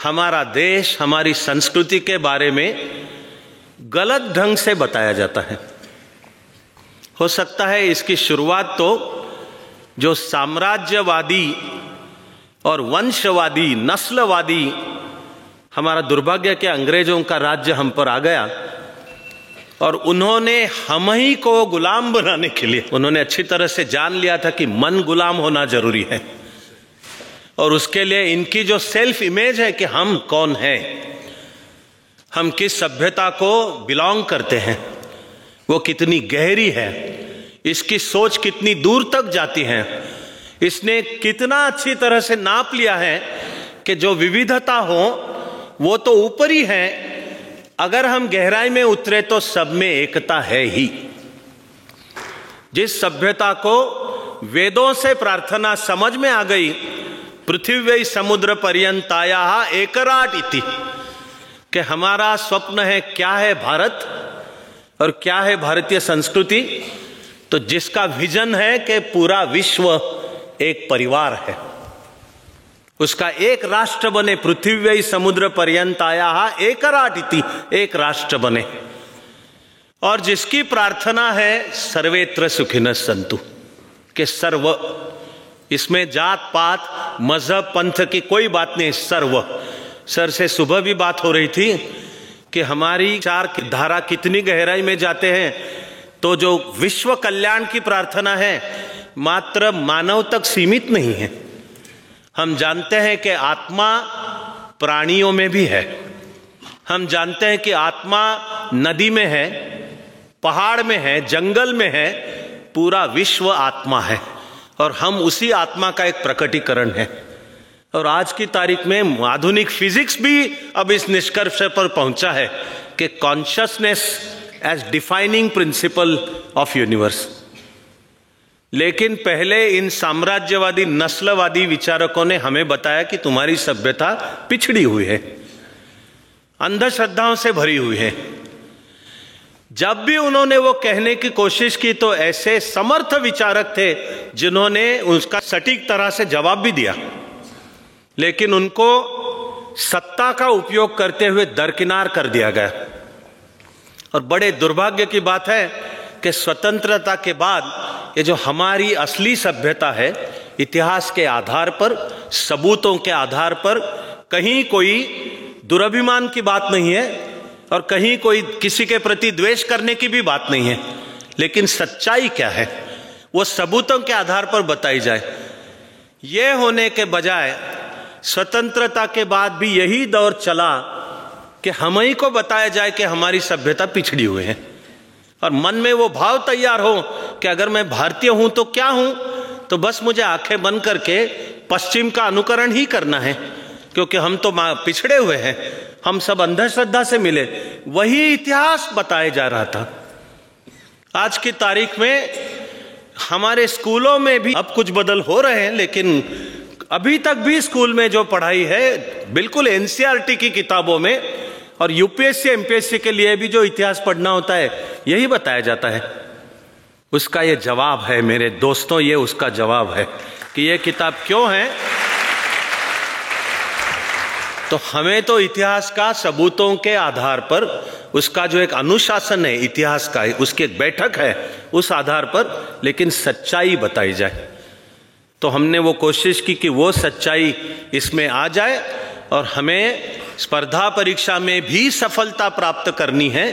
C: हमारा देश, हमारी संस्कृति के बारे में गलत ढंग से बताया जाता है। हो सकता है इसकी शुरुआत तो जो साम्राज्यवादी और वंशवादी, नस्लवादी, हमारा दुर्भाग्य के अंग्रेजों का राज्य हम पर आ गया और उन्होंने हम ही को गुलाम बनाने के लिए, उन्होंने अच्छी तरह से जान लिया था कि मन गुलाम होना जरूरी है, और उसके लिए इनकी जो सेल्फ इमेज है कि हम कौन हैं, हम किस सभ्यता को बिलोंग करते हैं, वो कितनी गहरी है, इसकी सोच कितनी दूर तक जाती है, इसने कितना अच्छी तरह से नाप लिया है कि जो विविधता हो वो तो ऊपर ही है, अगर हम गहराई में उतरे तो सब में एकता है ही। जिस सभ्यता को वेदों से प्रार्थना समझ में आ गई, पृथ्वी समुद्र पर्यंताया एकराट इति, कि हमारा स्वप्न है क्या है भारत और क्या है भारतीय संस्कृति, तो जिसका विजन है कि पूरा विश्व एक परिवार है, उसका एक राष्ट्र बने, पृथ्वी समुद्र पर्यंत आया एकराट इति, एक राष्ट्र बने, और जिसकी प्रार्थना है सर्वेत्र सुखिनः सन्तु, के सर्व, इसमें जात पात मजहब पंथ की कोई बात नहीं, सर्व। सर से सुबह भी बात हो रही थी कि हमारी चार धारा कितनी गहराई में जाते हैं, तो जो विश्व कल्याण की प्रार्थना है मात्र मानव तक सीमित नहीं है। हम जानते हैं कि आत्मा प्राणियों में भी है, हम जानते हैं कि आत्मा नदी में है, पहाड़ में है, जंगल में है, पूरा विश्व आत्मा है और हम उसी आत्मा का एक प्रकटीकरण है। और आज की तारीख में आधुनिक फिजिक्स भी अब इस निष्कर्ष पर पहुंचा है कि consciousness as defining principle of universe. लेकिन पहले इन साम्राज्यवादी नस्लवादी विचारकों ने हमें बताया कि तुम्हारी सभ्यता पिछड़ी हुई है, अंधश्रद्धाओं से भरी हुई है। जब भी उन्होंने वो कहने की कोशिश की तो ऐसे समर्थ विचारक थे जिन्होंने उसका सटीक तरह से जवाब भी दिया, लेकिन उनको सत्ता का उपयोग करते हुए दरकिनार कर दिया गया। और बड़े दुर्भाग्य की बात है कि स्वतंत्रता के बाद ये जो हमारी असली सभ्यता है, इतिहास के आधार पर, सबूतों के आधार पर, कहीं कोई दुराभिमान की बात नहीं है और कहीं कोई किसी के प्रति द्वेष करने की भी बात नहीं है, लेकिन सच्चाई क्या है वो सबूतों के आधार पर बताई जाए। ये होने के बजाय स्वतंत्रता के बाद भी यही दौर चला कि हम ही को बताया जाए कि हमारी सभ्यता पिछड़ी हुई है, और मन में वो भाव तैयार हो कि अगर मैं भारतीय हूं तो क्या हूं, तो बस मुझे आंखें बंद करके पश्चिम का अनुकरण ही करना है, क्योंकि हम तो पिछड़े हुए हैं, हम सब अंधश्रद्धा से मिले। वही इतिहास बताया जा रहा था। आज की तारीख में हमारे स्कूलों में भी अब कुछ बदल हो रहे हैं, लेकिन अभी तक भी स्कूल में जो पढ़ाई है बिल्कुल एनसीईआरटी की किताबों में, और यूपीएससी एमपीएससी के लिए भी जो इतिहास पढ़ना होता है यही बताया जाता है। उसका ये जवाब है मेरे दोस्तों, ये उसका जवाब है कि ये किताब क्यों है। तो हमें तो इतिहास का सबूतों के आधार पर, उसका जो एक अनुशासन है इतिहास का, उसकी एक बैठक है, उस आधार पर लेकिन सच्चाई बताई जाए। तो हमने वो कोशिश की कि वो सच्चाई इसमें आ जाए, और हमें स्पर्धा परीक्षा में भी सफलता प्राप्त करनी है,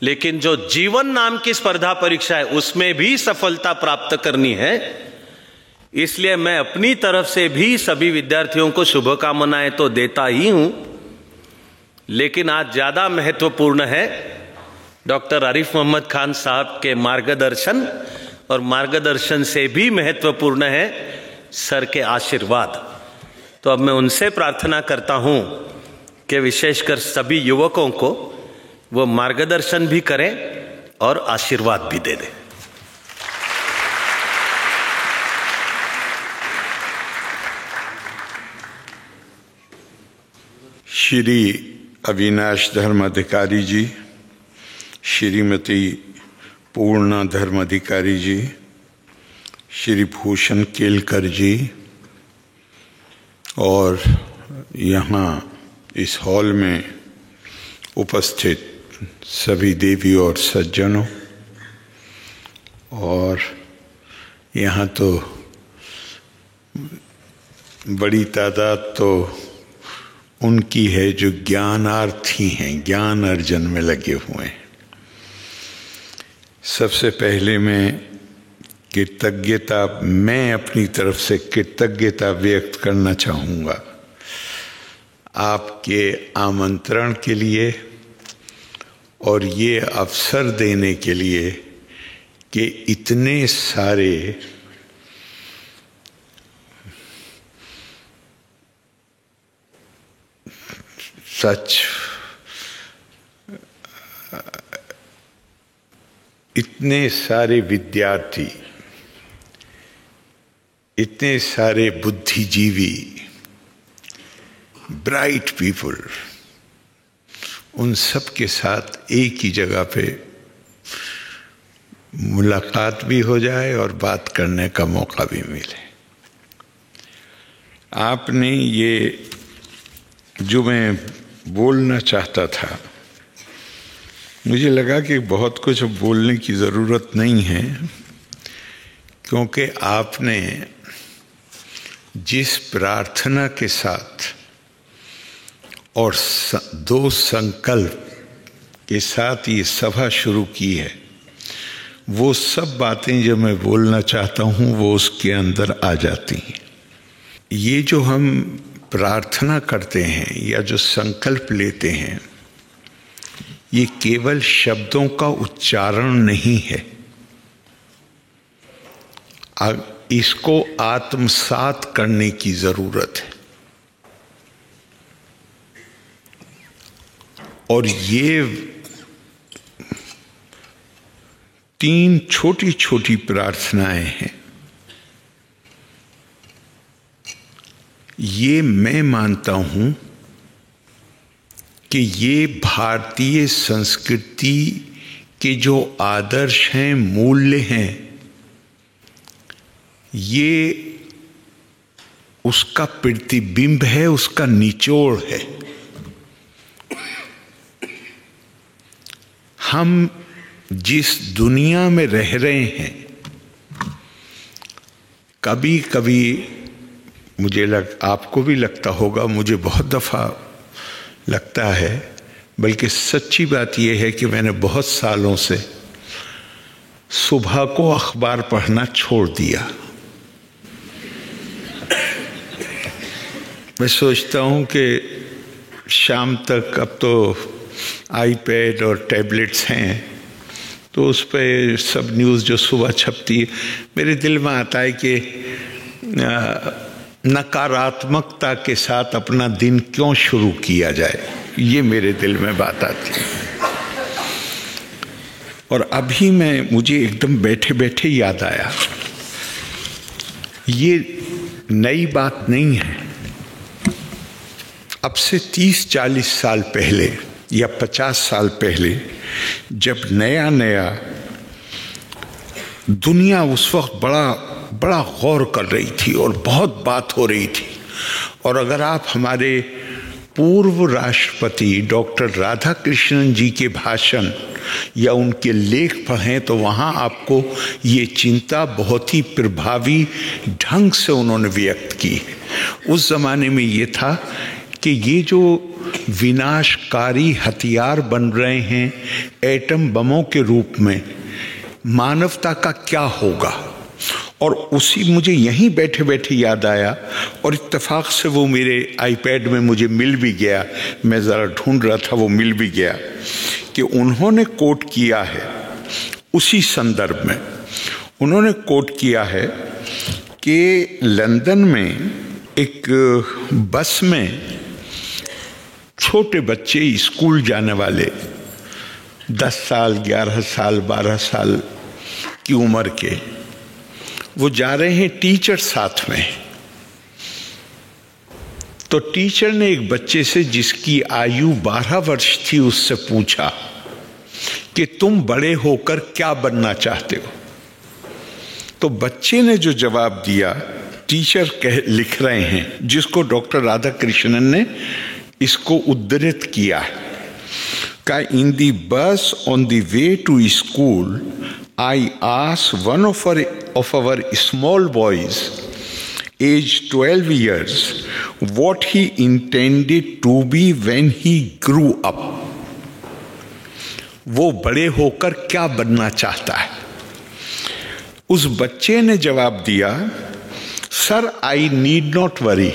C: लेकिन जो जीवन नाम की स्पर्धा परीक्षा है उसमें भी सफलता प्राप्त करनी है। इसलिए मैं अपनी तरफ से भी सभी विद्यार्थियों को शुभकामनाएं तो देता ही हूं, लेकिन आज ज्यादा महत्वपूर्ण है डॉक्टर आरिफ मोहम्मद खान साहब के मार्गदर्शन, और मार्गदर्शन से भी महत्वपूर्ण है सर के आशीर्वाद। तो अब मैं उनसे प्रार्थना करता हूं कि विशेषकर सभी युवकों को वो मार्गदर्शन भी करें और आशीर्वाद भी दे दें।
D: श्री अविनाश धर्माधिकारी जी, श्रीमती पूर्णा धर्माधिकारी जी, श्री भूषण केलकर जी, और यहाँ इस हॉल में उपस्थित सभी देवी और सज्जनों, और यहाँ तो बड़ी तादाद तो उनकी है जो ज्ञानार्थी हैं, ज्ञान अर्जन में लगे हुए हैं। सबसे पहले मैं अपनी तरफ से कृतज्ञता व्यक्त करना चाहूँगा आपके आमंत्रण के लिए और ये अवसर देने के लिए कि इतने सारे इतने सारे विद्यार्थी, इतने सारे बुद्धिजीवी, ब्राइट पीपल, उन सब के साथ एक ही जगह पे मुलाकात भी हो जाए और बात करने का मौका भी मिले। आपने ये जो मैं बोलना चाहता था, मुझे लगा कि बहुत कुछ बोलने की ज़रूरत नहीं है, क्योंकि आपने जिस प्रार्थना के साथ और दो संकल्प के साथ ये सभा शुरू की है, वो सब बातें जो मैं बोलना चाहता हूँ वो उसके अंदर आ जाती हैं। ये जो हम प्रार्थना करते हैं या जो संकल्प लेते हैं, ये केवल शब्दों का उच्चारण नहीं है, इसको आत्मसात करने की जरूरत है। और ये 3 छोटी छोटी प्रार्थनाएं हैं। ये मैं मानता हूं कि ये भारतीय संस्कृति के जो आदर्श हैं, मूल्य हैं, ये उसका प्रतिबिंब है, उसका निचोड़ है। हम जिस दुनिया में रह रहे हैं, कभी कभी आपको भी लगता होगा, मुझे बहुत दफ़ा लगता है, बल्कि सच्ची बात यह है कि मैंने बहुत सालों से सुबह को अखबार पढ़ना छोड़ दिया। मैं सोचता हूँ कि शाम तक अब तो आईपैड और टैबलेट्स हैं, तो उस पर सब न्यूज़ जो सुबह छपती है, मेरे दिल में आता है कि नकारात्मकता के साथ अपना दिन क्यों शुरू किया जाए, ये मेरे दिल में बात आती है। और अभी मुझे एकदम बैठे बैठे याद आया, ये नई बात नहीं है। अब से 30-40 साल पहले या 50 साल पहले, जब नया नया दुनिया उस वक्त बड़ा गौर कर रही थी और बहुत बात हो रही थी, और अगर आप हमारे पूर्व राष्ट्रपति डॉक्टर राधाकृष्णन जी के भाषण या उनके लेख पढ़ें तो वहाँ आपको ये चिंता बहुत ही प्रभावी ढंग से उन्होंने व्यक्त की। उस ज़माने में ये था कि ये जो विनाशकारी हथियार बन रहे हैं एटम बमों के रूप में, मानवता का क्या होगा। और उसी मुझे यहीं बैठे बैठे याद आया, और इत्तेफाक से वो मेरे आईपैड में मुझे मिल भी गया, मैं ज़रा ढूंढ रहा था, वो मिल भी गया कि उन्होंने कोट किया है उसी संदर्भ में। उन्होंने कोट किया है कि लंदन में एक बस में छोटे बच्चे, स्कूल जाने वाले, 10 साल, 11 साल, 12 साल की उम्र के, वो जा रहे हैं, टीचर साथ में। तो टीचर ने एक बच्चे से जिसकी आयु 12 वर्ष थी उससे पूछा कि तुम बड़े होकर क्या बनना चाहते हो। तो बच्चे ने जो जवाब दिया, टीचर लिख रहे हैं, जिसको डॉक्टर राधाकृष्णन ने इसको उद्धृत किया है, का in the bus on the way to school I asked one of our small boys, aged 12 years, what he intended to be when he grew up. वो बड़े होकर क्या बनना चाहता है। उस बच्चे ने जवाब दिया, sir I need not worry,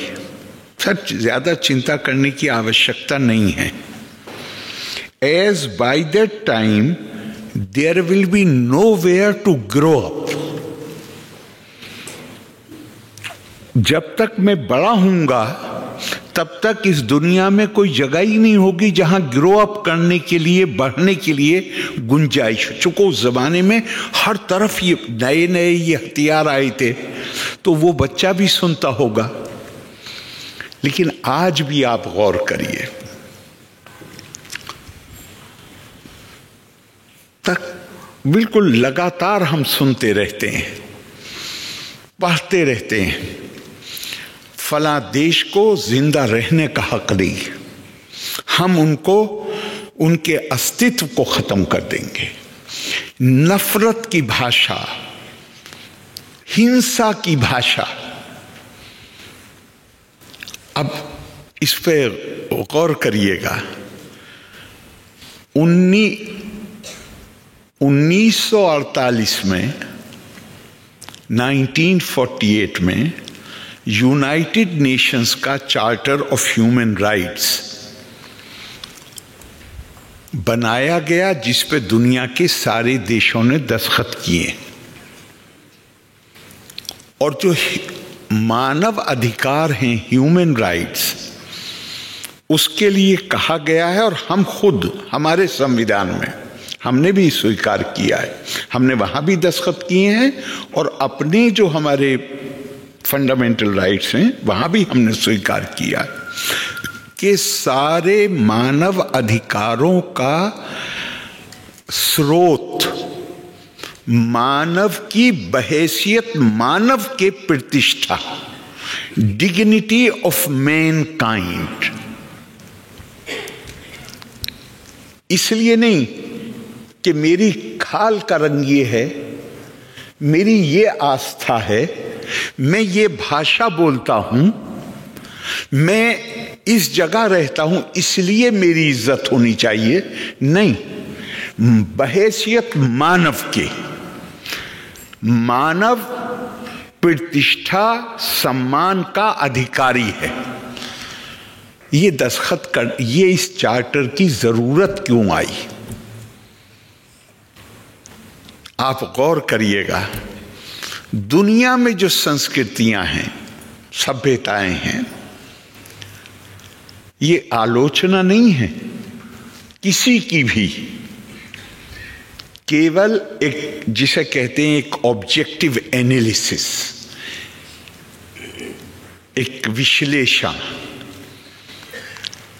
D: sir ज्यादा चिंता करने की आवश्यकता नहीं है। As by that time there will be nowhere to grow up. जब तक मैं बड़ा हूंगा तब तक इस दुनिया में कोई जगह ही नहीं होगी जहां ग्रो अप करने के लिए, बढ़ने के लिए गुंजाइश। चूंकि उस जमाने में हर तरफ ये नए नए ये हथियार आए थे, तो वो बच्चा भी सुनता होगा। लेकिन आज भी आप गौर करिए, बिल्कुल लगातार हम सुनते रहते हैं, पढ़ते रहते हैं, फला देश को जिंदा रहने का हक नहीं, हम उनको उनके अस्तित्व को खत्म कर देंगे। नफरत की भाषा, हिंसा की भाषा। अब इस पर गौर करिएगा। 1948 में, 1948 में यूनाइटेड नेशंस का चार्टर ऑफ ह्यूमन राइट्स बनाया गया, जिस पे दुनिया के सारे देशों ने दस्तखत किए। और जो मानव अधिकार हैं, ह्यूमन राइट्स, उसके लिए कहा गया है, और हम खुद हमारे संविधान में हमने भी स्वीकार किया है, हमने वहां भी दस्तखत किए हैं, और अपने जो हमारे फंडामेंटल राइट्स हैं वहां भी हमने स्वीकार किया है कि सारे मानव अधिकारों का स्रोत मानव की बहैसियत, मानव के प्रतिष्ठा, डिग्निटी ऑफ मैनकाइंड। इसलिए नहीं कि मेरी खाल का रंग ये है, मेरी ये आस्था है, मैं ये भाषा बोलता हूं, मैं इस जगह रहता हूं इसलिए मेरी इज्जत होनी चाहिए। नहीं, बहैसियत मानव के, मानव प्रतिष्ठा सम्मान का अधिकारी है। ये दस्तखत कर, ये इस चार्टर की जरूरत क्यों आई? आप गौर करिएगा, दुनिया में जो संस्कृतियां हैं, सभ्यताएं हैं, ये आलोचना नहीं है किसी की भी, केवल एक जिसे कहते हैं एक ऑब्जेक्टिव एनालिसिस, एक विश्लेषण।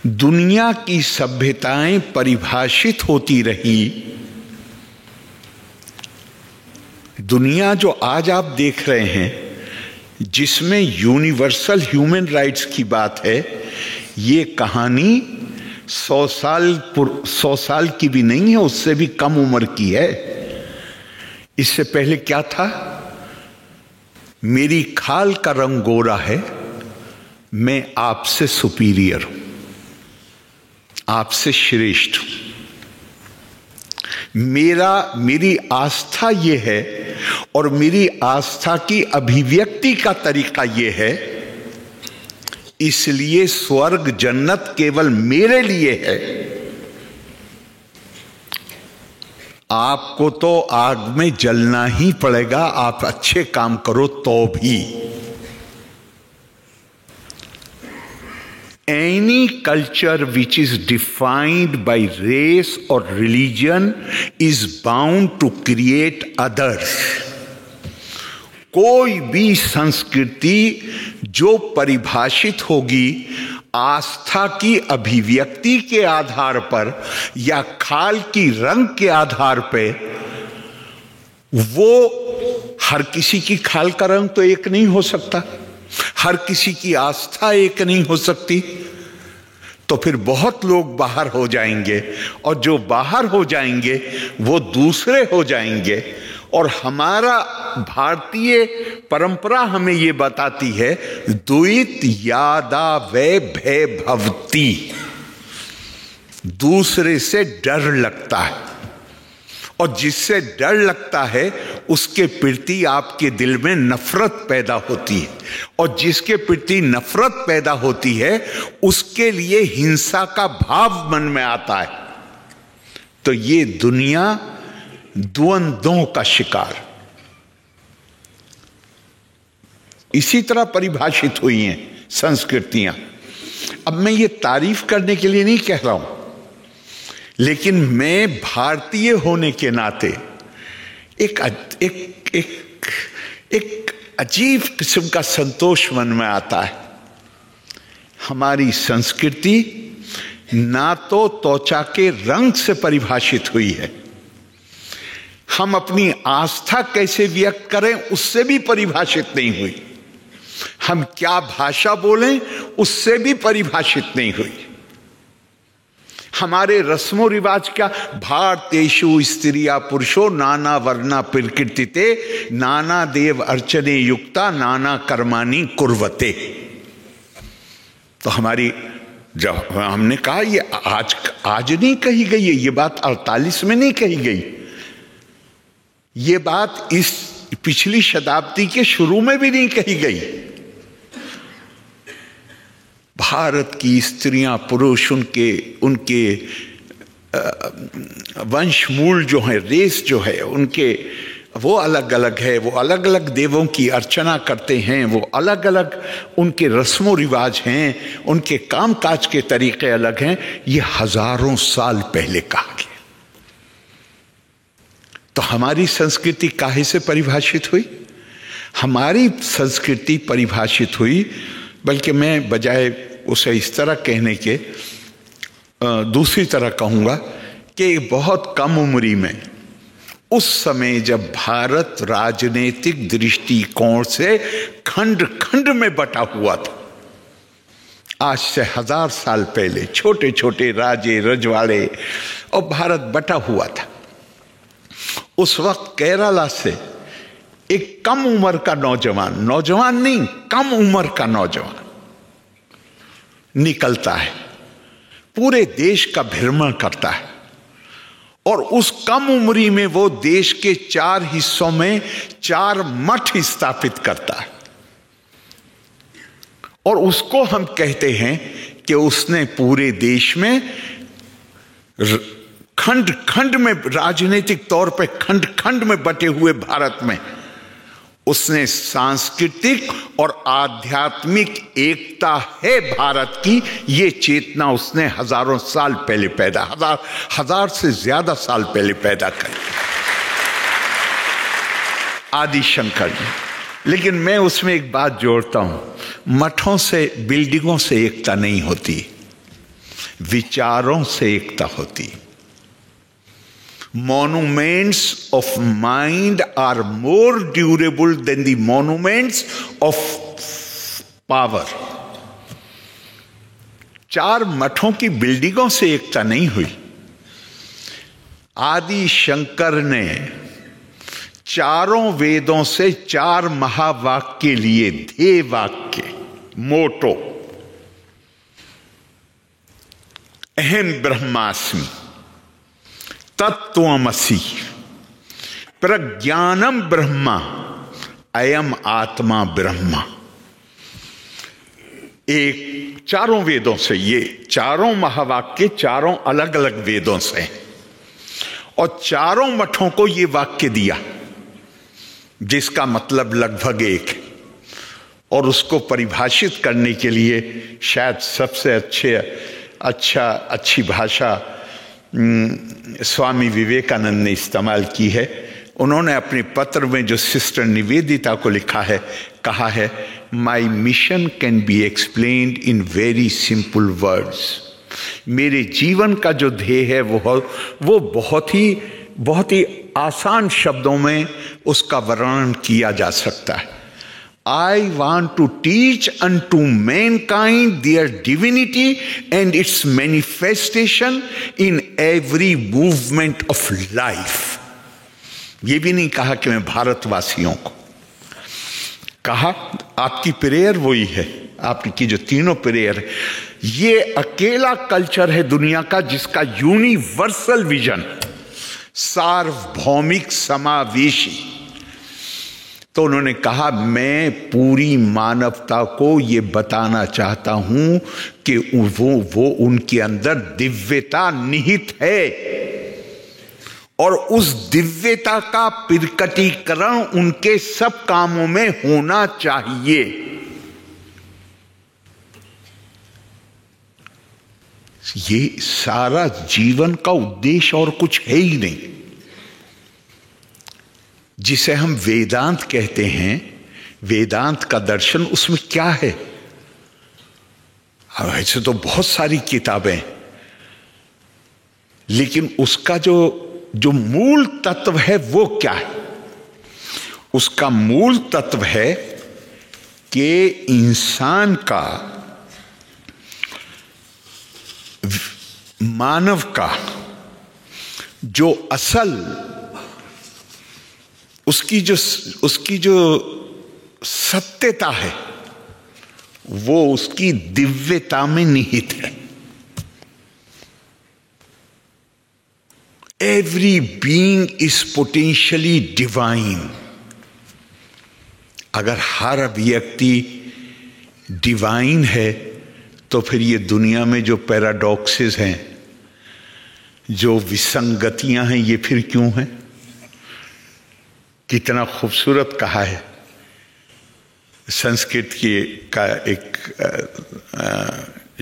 D: दुनिया की सभ्यताएं परिभाषित होती रही। दुनिया जो आज आप देख रहे हैं, जिसमें यूनिवर्सल ह्यूमन राइट्स की बात है, ये कहानी 100 साल की भी नहीं है, उससे भी कम उम्र की है। इससे पहले क्या था? मेरी खाल का रंग गोरा है, मैं आपसे सुपीरियर हूं, आपसे श्रेष्ठ हूं। मेरी आस्था ये है, और मेरी आस्था की अभिव्यक्ति का तरीका ये है, इसलिए स्वर्ग जन्नत केवल मेरे लिए है। आपको तो आग में जलना ही पड़ेगा, आप अच्छे काम करो तो भी। Any culture which is defined by race or religion is bound to create others. कोई भी संस्कृति जो परिभाषित होगी आस्था की अभिव्यक्ति के आधार पर या खाल की रंग के आधार पे, वो हर किसी की खाल का रंग तो एक नहीं हो सकता, हर किसी की आस्था एक नहीं हो सकती। तो फिर बहुत लोग बाहर हो जाएंगे, और जो बाहर हो जाएंगे वो दूसरे हो जाएंगे। और हमारा भारतीय परंपरा हमें ये बताती है, द्वैत यादा वै भय भवती, दूसरे से डर लगता है, और जिससे डर लगता है उसके प्रति आपके दिल में नफरत पैदा होती है, और जिसके प्रति नफरत पैदा होती है उसके लिए हिंसा का भाव मन में आता है। तो ये दुनिया द्वंद्वों का शिकार इसी तरह परिभाषित हुई हैं संस्कृतियां। अब मैं ये तारीफ करने के लिए नहीं कह रहा हूं, लेकिन मैं भारतीय होने के नाते एक अजीब किस्म का संतोष मन में आता है। हमारी संस्कृति ना तो त्वचा के रंग से परिभाषित हुई है, हम अपनी आस्था कैसे व्यक्त करें उससे भी परिभाषित नहीं हुई, हम क्या भाषा बोलें उससे भी परिभाषित नहीं हुई। हमारे रस्मों रिवाज क्या, भारतेषु स्त्रिया पुरुषो नाना वर्णा प्रकृतिते नाना देव अर्चने युक्ता नाना कर्माणि कुर्वते। तो हमारी, जब हमने कहा ये आज नहीं कही गई है, ये बात 48 में नहीं कही गई, ये बात इस पिछली शताब्दी के शुरू में भी नहीं कही गई। भारत की स्त्रियां पुरुष, उनके वंश मूल जो है, रेस जो है उनके, वो अलग अलग है, वो अलग अलग देवों की अर्चना करते हैं, वो अलग अलग उनके रस्मों रिवाज हैं, उनके काम काज के तरीके अलग हैं। ये हजारों साल पहले कहा गया। तो हमारी संस्कृति काहे से परिभाषित हुई? हमारी संस्कृति परिभाषित हुई, बल्कि मैं बजाय उसे इस तरह कहने के दूसरी तरह कहूँगा कि बहुत कम उम्री में, उस समय जब भारत राजनीतिक दृष्टिकोण से खंड खंड में बटा हुआ था, आज से 1000 साल पहले छोटे छोटे राजे रजवाड़े और भारत बटा हुआ था। उस वक्त केरला से एक कम उम्र का नौजवान नहीं, कम उम्र का नौजवान निकलता है, पूरे देश का भ्रमण करता है, और उस कम उम्री में वो देश के 4 हिस्सों में 4 मठ स्थापित करता है। और उसको हम कहते हैं कि उसने पूरे देश में खंड खंड में, राजनीतिक तौर पे खंड खंड में बटे हुए भारत में उसने सांस्कृतिक और आध्यात्मिक एकता है भारत की, ये चेतना उसने हजारों साल पहले हजार से ज्यादा साल पहले पैदा करी, आदि शंकर ने। लेकिन मैं उसमें एक बात जोड़ता हूं, मठों से, बिल्डिंगों से एकता नहीं होती, विचारों से एकता होती। Monuments of mind are more durable than the monuments of power. 4 मठों की बिल्डिंगों से एकता नहीं हुई। आदि शंकर ने 4 वेदों से 4 महावाक्य लिए, ध्येय वाक्य, मोटो। अहम ब्रह्मास्मि, तत्त्वमसि, प्रज्ञानम ब्रह्मा, अयम आत्मा ब्रह्मा। एक 4 वेदों से, ये 4 महावाक्य 4 अलग अलग वेदों से, और 4 मठों को ये वाक्य दिया, जिसका मतलब लगभग एक है। और उसको परिभाषित करने के लिए शायद सबसे अच्छी भाषा स्वामी विवेकानंद ने इस्तेमाल की है। उन्होंने अपने पत्र में जो सिस्टर निवेदिता को लिखा है, कहा है, माई mission can be explained in very simple words. मेरे जीवन का जो ध्येय है वो बहुत ही आसान शब्दों में उसका वर्णन किया जा सकता है। I want to teach unto mankind their divinity and its manifestation in every movement of life. ये भी नहीं कहा कि मैं भारतवासियों को कहा, आपकी प्रेयर वही है, आपकी जो तीनों प्रेयर है, ये अकेला कल्चर है दुनिया का जिसका यूनिवर्सल विजन, सार्वभौमिक समावेशी। तो उन्होंने कहा, मैं पूरी मानवता को ये बताना चाहता हूं कि वो उनके अंदर दिव्यता निहित है, और उस दिव्यता का प्रकटीकरण उनके सब कामों में होना चाहिए। ये सारा जीवन का उद्देश्य और कुछ है ही नहीं। जिसे हम वेदांत कहते हैं, वेदांत का दर्शन, उसमें क्या है? ऐसे तो बहुत सारी किताबें, लेकिन उसका जो जो मूल तत्व है वो क्या है? उसका मूल तत्व है कि इंसान का, मानव का जो असल उसकी जो सत्यता है वो उसकी दिव्यता में निहित है। Every being is potentially divine. अगर हर व्यक्ति डिवाइन है तो फिर ये दुनिया में जो पैराडॉक्सेस हैं, जो विसंगतियां हैं, ये फिर क्यों हैं? कितना खूबसूरत कहा है संस्कृत का एक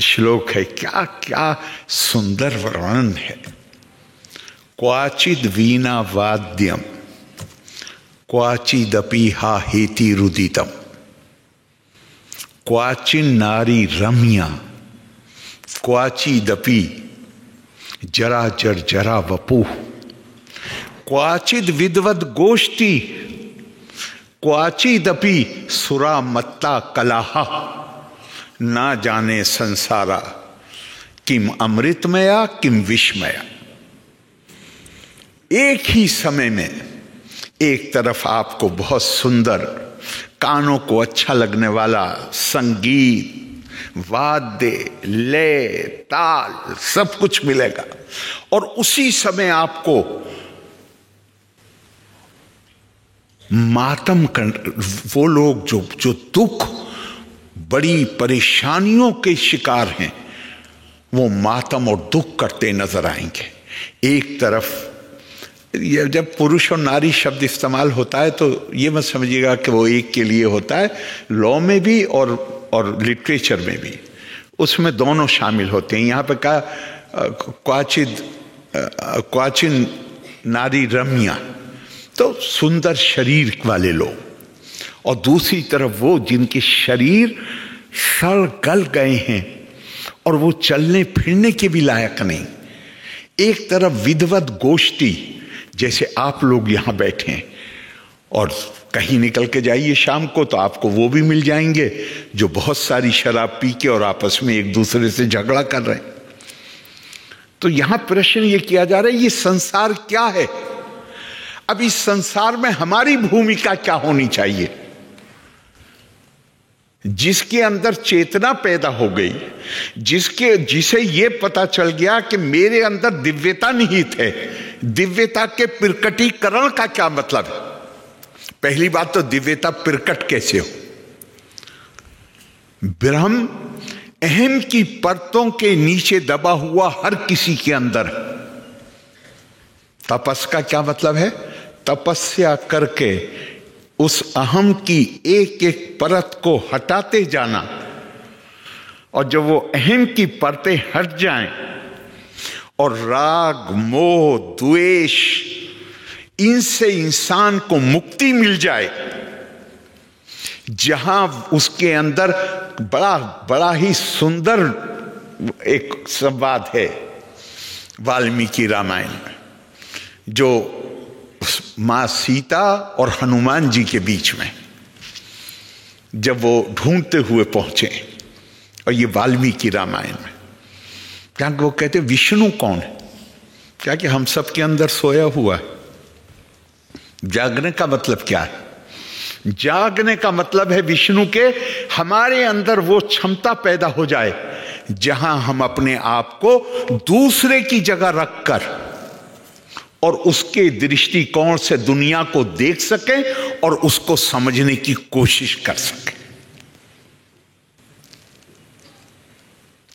D: श्लोक है, क्या क्या सुंदर वर्णन है। क्वाचिद वीणा वाद्यम क्वाचिदपि हा हेति रुदितम क्वाचिन नारी रम्या क्वाचिदपि जरा जर जरा वपुः क्वाचिद विद्वद गोष्ठी क्वाचिदपि सुरा मत्ता कलाहा ना जाने संसारा किम अमृतमया किम विस्मया। एक ही समय में एक तरफ आपको बहुत सुंदर, कानों को अच्छा लगने वाला संगीत, वाद्य, लय, ताल सब कुछ मिलेगा, और उसी समय आपको मातम कर, वो लोग जो दुख, बड़ी परेशानियों के शिकार हैं, वो मातम और दुख करते नजर आएंगे। एक तरफ ये जब पुरुष और नारी शब्द इस्तेमाल होता है तो ये मत समझिएगा कि वो एक के लिए होता है, लॉ में भी और लिटरेचर में भी उसमें दोनों शामिल होते हैं। यहाँ पे कहा क्वाचिन नारी रम्या, तो सुंदर शरीर वाले लोग, और दूसरी तरफ वो जिनके शरीर सड़ गल गए हैं और वो चलने फिरने के भी लायक नहीं। एक तरफ विद्वत गोष्ठी, जैसे आप लोग यहां बैठे हैं, और कहीं निकल के जाइए शाम को तो आपको वो भी मिल जाएंगे जो बहुत सारी शराब पी के और आपस में एक दूसरे से झगड़ा कर रहे हैं। तो यहां प्रश्न ये किया जा रहा है, ये संसार क्या है? अब इस संसार में हमारी भूमिका क्या होनी चाहिए? जिसके अंदर चेतना पैदा हो गई, जिसे ये पता चल गया कि मेरे अंदर दिव्यता निहित है, दिव्यता के प्रकटीकरण का क्या मतलब है? पहली बात तो दिव्यता प्रकट कैसे हो? ब्रह्म अहम की परतों के नीचे दबा हुआ हर किसी के अंदर है। तपस का क्या मतलब है? तपस्या करके उस अहम की एक एक परत को हटाते जाना, और जब वो अहम की परतें हट जाएं और राग, मोह, द्वेष, इनसे इंसान को मुक्ति मिल जाए, जहां उसके अंदर बड़ा ही सुंदर एक संवाद है वाल्मीकि रामायण में, जो मां सीता और हनुमान जी के बीच में जब वो ढूंढते हुए पहुंचे, और ये वाल्मीकि रामायण में, क्या वो कहते विष्णु कौन है? क्या कि हम सब के अंदर सोया हुआ है। जागने का मतलब क्या है? जागने का मतलब है विष्णु के हमारे अंदर वो क्षमता पैदा हो जाए जहां हम अपने आप को दूसरे की जगह रखकर और उसके दृष्टिकोण से दुनिया को देख सके और उसको समझने की कोशिश कर सके।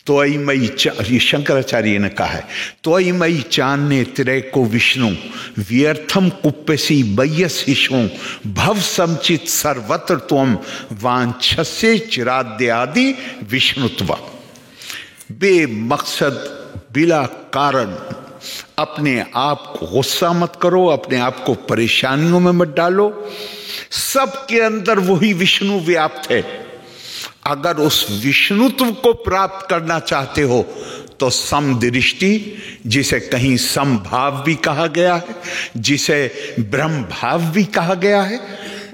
D: तो आई मई, शंकराचार्य ने कहा है, तो आई मई चान्ने त्रय को विष्णु व्यर्थम कुप्पसी बय्यशिषु भव समचित सर्वत्र त्वम वांछस्य चिराद्यादि विष्णुत्व। बेमकसद बिला कारण अपने आप को गुस्सा मत करो, अपने आप को परेशानियों में मत डालो। सबके अंदर वही विष्णु व्याप्त है। अगर उस विष्णुत्व को प्राप्त करना चाहते हो तो समदृष्टि, जिसे कहीं समभाव भी कहा गया है, जिसे ब्रह्म भाव भी कहा गया है,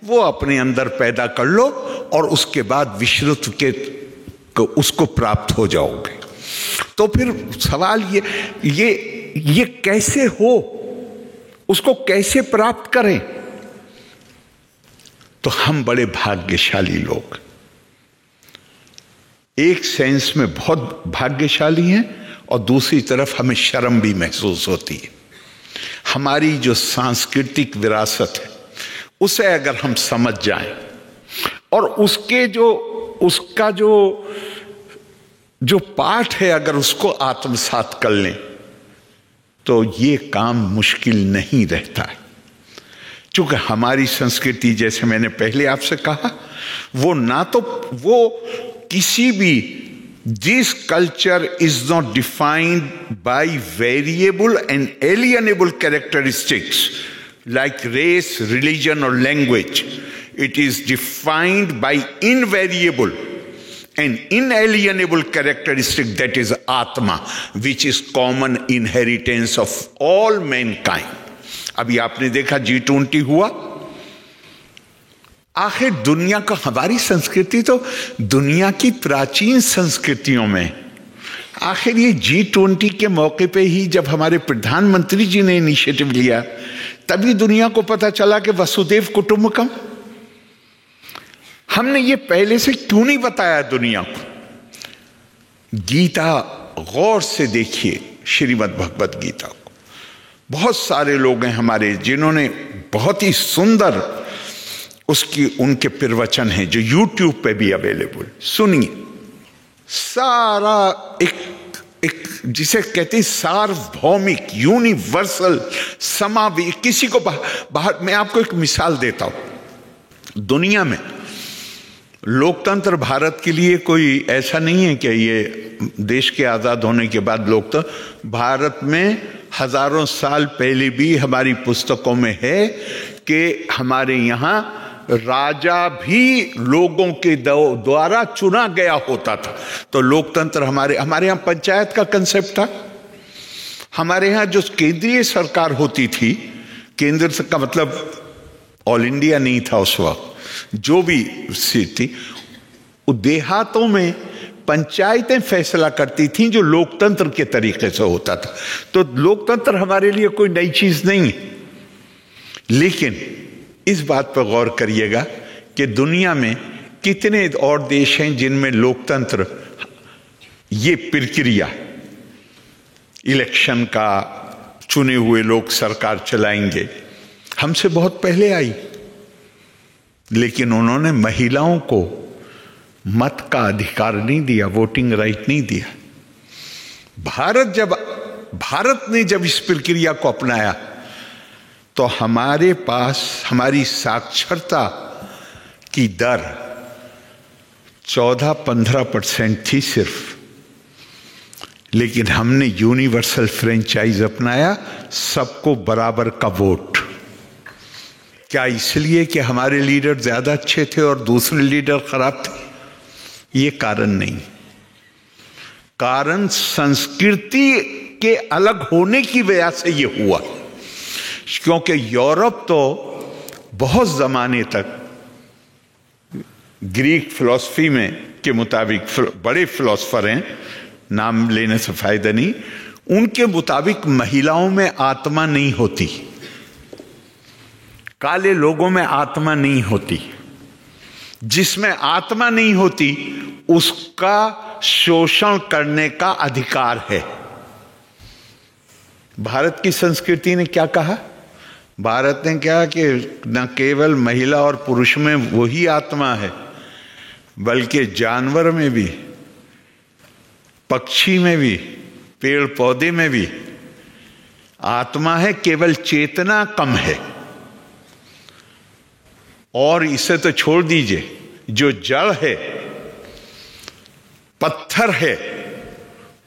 D: वो अपने अंदर पैदा कर लो और उसके बाद विश्रुत के उसको प्राप्त हो जाओगे। तो फिर सवाल ये कैसे हो, उसको कैसे प्राप्त करें? तो हम बड़े भाग्यशाली लोग एक सेंस में बहुत भाग्यशाली हैं और दूसरी तरफ हमें शर्म भी महसूस होती है। हमारी जो सांस्कृतिक विरासत है उसे अगर हम समझ जाएं और उसका जो पाठ है अगर उसको आत्मसात कर लें तो ये काम मुश्किल नहीं रहता है। क्योंकि हमारी संस्कृति, जैसे मैंने पहले आपसे कहा, वो किसी भी, this culture is not defined by variable and alienable characteristics like race, religion और language. It is defined by invariable and inalienable characteristic, that is atma, which is common inheritance of all mankind. अभी आपने देखा G20 हुआ, आखिर दुनिया का, हमारी संस्कृति तो दुनिया की प्राचीन संस्कृतियों में, आखिर ये G20 के मौके पे ही जब हमारे प्रधानमंत्री जी ने इनिशिएटिव लिया तभी दुनिया को पता चला कि वसुदेव कुटुंबकम। हमने ये पहले से क्यों नहीं बताया दुनिया को? गीता गौर से देखिए, श्रीमद् भगवत गीता को। बहुत सारे लोग हैं हमारे जिन्होंने बहुत ही सुंदर उनके प्रवचन हैं जो YouTube पे भी अवेलेबल, सुनिए। सारा एक जिसे कहते हैं सार्वभौमिक, यूनिवर्सल, समावेश, किसी को बाहर। मैं आपको एक मिसाल देता हूं। दुनिया में लोकतंत्र भारत के लिए कोई ऐसा नहीं है कि ये देश के आजाद होने के बाद लोकतंत्र, भारत में हजारों साल पहले भी हमारी पुस्तकों में है कि हमारे यहाँ राजा भी लोगों के द्वारा चुना गया होता था। तो लोकतंत्र हमारे यहाँ पंचायत का कंसेप्ट था। हमारे यहाँ जो केंद्रीय सरकार होती थी, केंद्र का मतलब ऑल इंडिया नहीं था उस वक्त, जो भी सीट थी, देहातों में पंचायतें फैसला करती थीं जो लोकतंत्र के तरीके से होता था। तो लोकतंत्र हमारे लिए कोई नई चीज नहीं है। लेकिन इस बात पर गौर करिएगा कि दुनिया में कितने और देश हैं जिनमें लोकतंत्र, ये प्रक्रिया इलेक्शन का, चुने हुए लोग सरकार चलाएंगे, हमसे बहुत पहले आई। लेकिन उन्होंने महिलाओं को मत का अधिकार नहीं दिया, वोटिंग राइट नहीं दिया। भारत ने जब इस प्रक्रिया को अपनाया तो हमारे पास हमारी साक्षरता की दर 14-15% थी सिर्फ। लेकिन हमने यूनिवर्सल फ्रेंचाइज अपनाया, सबको बराबर का वोट। क्या इसलिए कि हमारे लीडर ज्यादा अच्छे थे और दूसरे लीडर खराब थे? ये कारण नहीं। कारण संस्कृति के अलग होने की वजह से ये हुआ। क्योंकि यूरोप तो बहुत जमाने तक ग्रीक फिलॉसफी में के मुताबिक, बड़े फिलॉसफर हैं, नाम लेने से फायदा नहीं, उनके मुताबिक महिलाओं में आत्मा नहीं होती, काले लोगों में आत्मा नहीं होती। जिसमें आत्मा नहीं होती उसका शोषण करने का अधिकार है। भारत की संस्कृति ने क्या कहा? भारत ने क्या कि न केवल महिला और पुरुष में वही आत्मा है, बल्कि जानवर में भी, पक्षी में भी, पेड़ पौधे में भी आत्मा है, केवल चेतना कम है। और इसे तो छोड़ दीजिए, जो जड़ है, पत्थर है,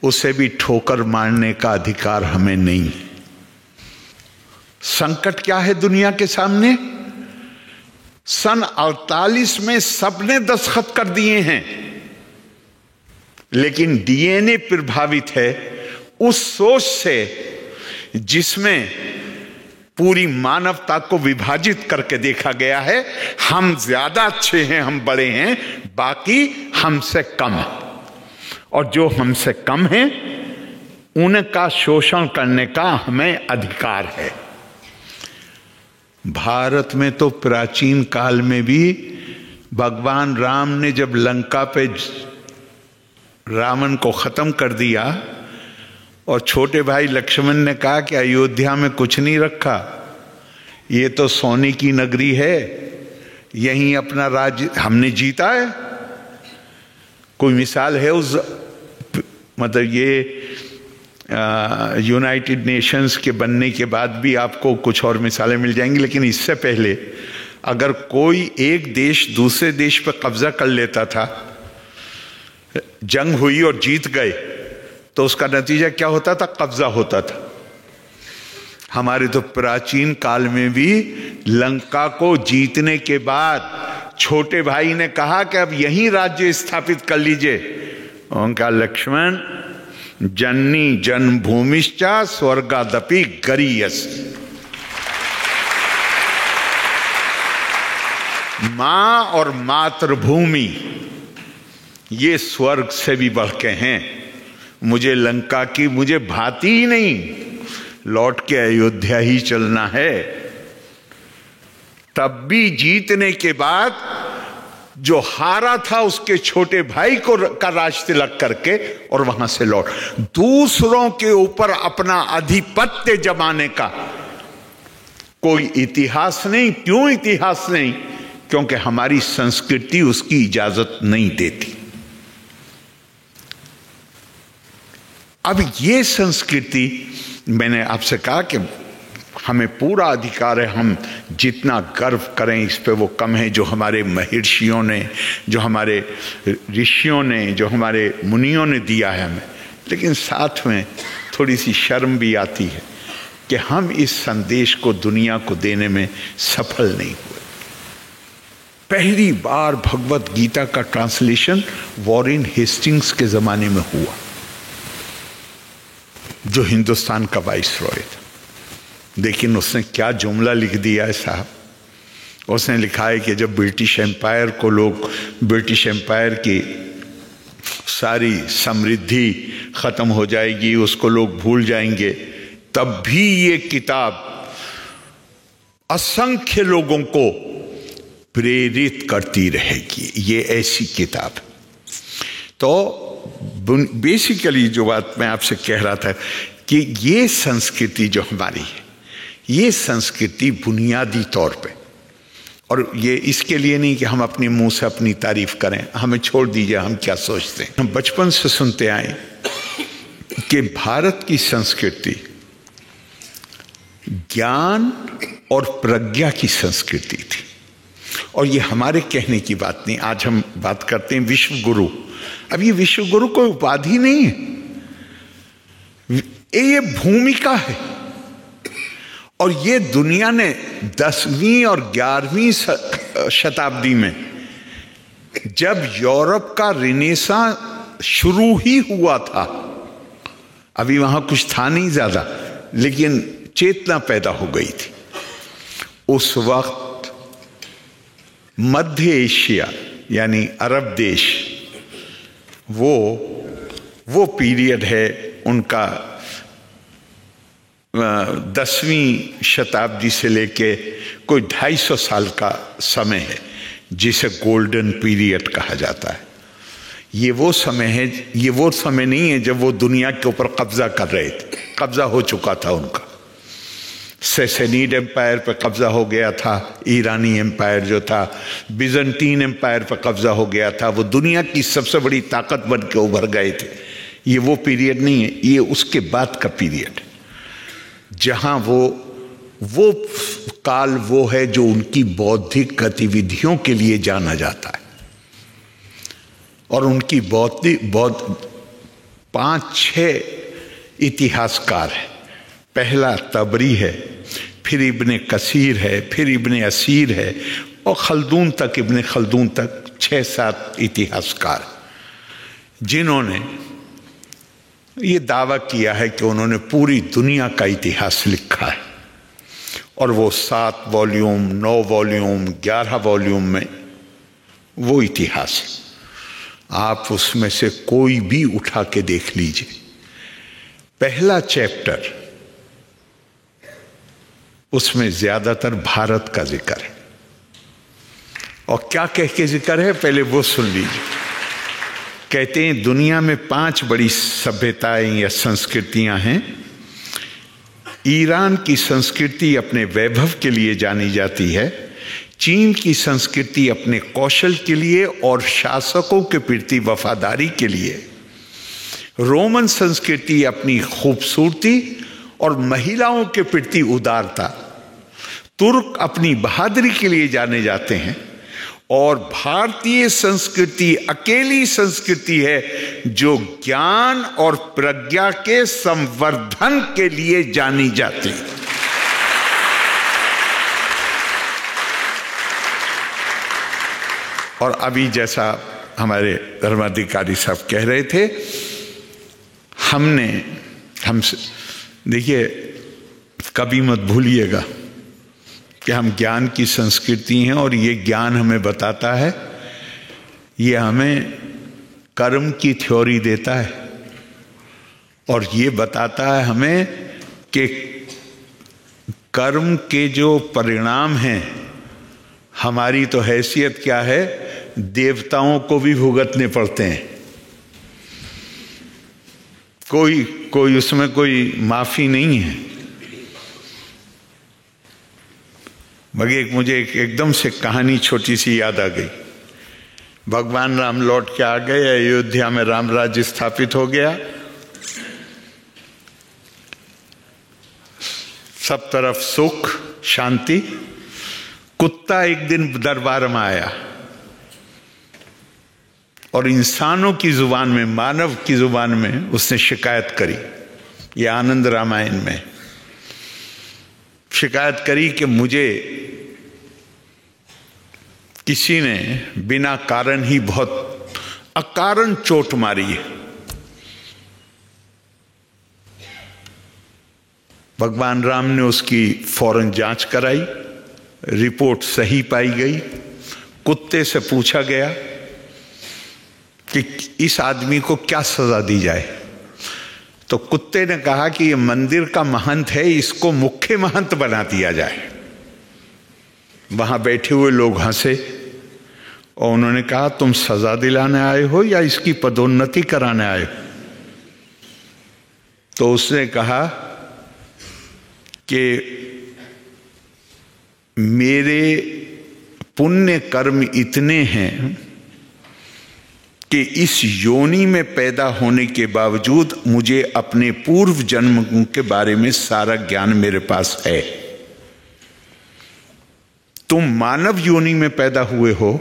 D: उसे भी ठोकर मारने का अधिकार हमें नहीं। संकट क्या है दुनिया के सामने? सन 48 में सबने दस्तखत कर दिए हैं, लेकिन डीएनए प्रभावित है उस सोच से जिसमें पूरी मानवता को विभाजित करके देखा गया है। हम ज्यादा अच्छे हैं, हम बड़े हैं, बाकी हमसे कम है, और जो हमसे कम हैं उनका शोषण करने का हमें अधिकार है। भारत में तो प्राचीन काल में भी भगवान राम ने जब लंका पे रावण को खत्म कर दिया और छोटे भाई लक्ष्मण ने कहा कि अयोध्या में कुछ नहीं रखा, ये तो सोने की नगरी है, यहीं अपना राज्य हमने जीता है। कोई मिसाल है उस, मतलब ये यूनाइटेड नेशंस के बनने के बाद भी आपको कुछ और मिसालें मिल जाएंगी, लेकिन इससे पहले अगर कोई एक देश दूसरे देश पर कब्जा कर लेता था, जंग हुई और जीत गए, तो उसका नतीजा क्या होता था? कब्जा होता था। हमारे तो प्राचीन काल में भी लंका को जीतने के बाद छोटे भाई ने कहा कि अब यहीं राज्य स्थापित कर लीजिए। उनका लक्ष्मण जननी जन्मभूमिश्चा स्वर्गादपि गरीयस, मां और मातृभूमि ये स्वर्ग से भी बढ़ के हैं। मुझे लंका की मुझे भाती ही नहीं, लौट के अयोध्या ही चलना है। तब भी जीतने के बाद जो हारा था उसके छोटे भाई को का राज तिलक करके और वहां से लौट, दूसरों के ऊपर अपना आधिपत्य जमाने का कोई इतिहास नहीं। क्यों इतिहास नहीं? क्योंकि हमारी संस्कृति उसकी इजाजत नहीं देती। अब ये संस्कृति, मैंने आपसे कहा कि हमें पूरा अधिकार है, हम जितना गर्व करें इस पे वो कम है, जो हमारे महर्षियों ने, जो हमारे ऋषियों ने, जो हमारे मुनियों ने दिया है हमें। लेकिन साथ में थोड़ी सी शर्म भी आती है कि हम इस संदेश को दुनिया को देने में सफल नहीं हुए। पहली बार भगवत गीता का ट्रांसलेशन वॉरेन हेस्टिंग्स के जमाने में हुआ, जो हिंदुस्तान का वाइसरॉय था। लेकिन उसने क्या जुमला लिख दिया है साहब, उसने लिखा है कि जब ब्रिटिश एम्पायर को लोग, ब्रिटिश एम्पायर की सारी समृद्धि खत्म हो जाएगी, उसको लोग भूल जाएंगे, तब भी ये किताब असंख्य लोगों को प्रेरित करती रहेगी। ये ऐसी किताब है। तो बेसिकली जो बात मैं आपसे कह रहा था कि ये संस्कृति जो हमारी है, ये संस्कृति बुनियादी तौर पे, और ये इसके लिए नहीं कि हम अपने मुंह से अपनी तारीफ करें, हमें छोड़ दीजिए हम क्या सोचते हैं। हम बचपन से सुनते आए कि भारत की संस्कृति ज्ञान और प्रज्ञा की संस्कृति थी। और ये हमारे कहने की बात नहीं। आज हम बात करते हैं विश्व गुरु। अब ये विश्व गुरु कोई उपाधि नहीं है, ये भूमिका है। और ये दुनिया ने 10वीं और 11वीं शताब्दी में, जब यूरोप का रिनेसां शुरू ही हुआ था, अभी वहां कुछ था नहीं ज्यादा, लेकिन चेतना पैदा हो गई थी। उस वक्त मध्य एशिया यानी अरब देश, वो पीरियड है उनका 10वीं शताब्दी से लेके कोई 250 साल का समय है, जिसे गोल्डन पीरियड कहा जाता है। ये वो समय है, ये वो समय नहीं है जब वो दुनिया के ऊपर कब्जा कर रहे थे, कब्जा हो चुका था उनका। सैसेनीड एम्पायर पर कब्जा हो गया था, ईरानी एम्पायर जो था, बिजंटीन एम्पायर पर कब्जा हो गया था, वो दुनिया की सबसे बड़ी ताकत बन के उभर गए थे। ये वो पीरियड नहीं है, ये उसके बाद का पीरियड, जहां वो काल वो है जो उनकी बौद्धिक गतिविधियों के लिए जाना जाता है। और उनकी बौद्धिक 5-6 इतिहासकार है। पहला तबरी है, फिर इब्ने कसीर है, फिर इब्ने असीर है, और खल्दून तक, इब्ने खल्दून तक 6-7 इतिहासकार। जिन्होंने ये दावा किया है कि उन्होंने पूरी दुनिया का इतिहास लिखा है, और वो 7 वॉल्यूम, 9 वॉल्यूम, 11 वॉल्यूम में वो इतिहास है। आप उसमें से कोई भी उठा के देख लीजिए। पहला चैप्टर, उसमें ज्यादातर भारत का जिक्र है, और क्या कह के जिक्र है पहले वो सुन लीजिए। कहते हैं दुनिया में 5 बड़ी सभ्यताएं या संस्कृतियां हैं। ईरान की संस्कृति अपने वैभव के लिए जानी जाती है, चीन की संस्कृति अपने कौशल के लिए और शासकों के प्रति वफादारी के लिए, रोमन संस्कृति अपनी खूबसूरती और महिलाओं के प्रति उदारता, तुर्क अपनी बहादुरी के लिए जाने जाते हैं, और भारतीय संस्कृति अकेली संस्कृति है जो ज्ञान और प्रज्ञा के संवर्धन के लिए जानी जाती है। और अभी जैसा हमारे धर्माधिकारी साहब कह रहे थे, हमसे देखिए, कभी मत भूलिएगा कि हम ज्ञान की संस्कृति हैं, और ये ज्ञान हमें बताता है, ये हमें कर्म की थ्योरी देता है, और ये बताता है हमें कि कर्म के जो परिणाम हैं, हमारी तो हैसियत क्या है, देवताओं को भी भुगतने पड़ते हैं। कोई उसमें कोई माफी नहीं है। मगर मुझे एकदम से कहानी छोटी सी याद आ गई। भगवान राम लौट के आ गए, अयोध्या में राम राज्य स्थापित हो गया, सब तरफ सुख शांति। कुत्ता एक दिन दरबार में आया और इंसानों की जुबान में, मानव की जुबान में उसने शिकायत करी। ये आनंद रामायण में शिकायत करी कि मुझे किसी ने बिना कारण ही बहुत अकारण चोट मारी है। भगवान राम ने उसकी फौरन जांच कराई, रिपोर्ट सही पाई गई। कुत्ते से पूछा गया कि इस आदमी को क्या सजा दी जाए, तो कुत्ते ने कहा कि ये मंदिर का महंत है, इसको मुख्य महंत बना दिया जाए। वहां बैठे हुए लोग हंसे और उन्होंने कहा, तुम सजा दिलाने आए हो या इसकी पदोन्नति कराने आए हो? तो उसने कहा कि मेरे पुण्य कर्म इतने हैं कि इस योनि में पैदा होने के बावजूद मुझे अपने पूर्व जन्म के बारे में सारा ज्ञान मेरे पास है। तुम मानव योनि में पैदा हुए हो,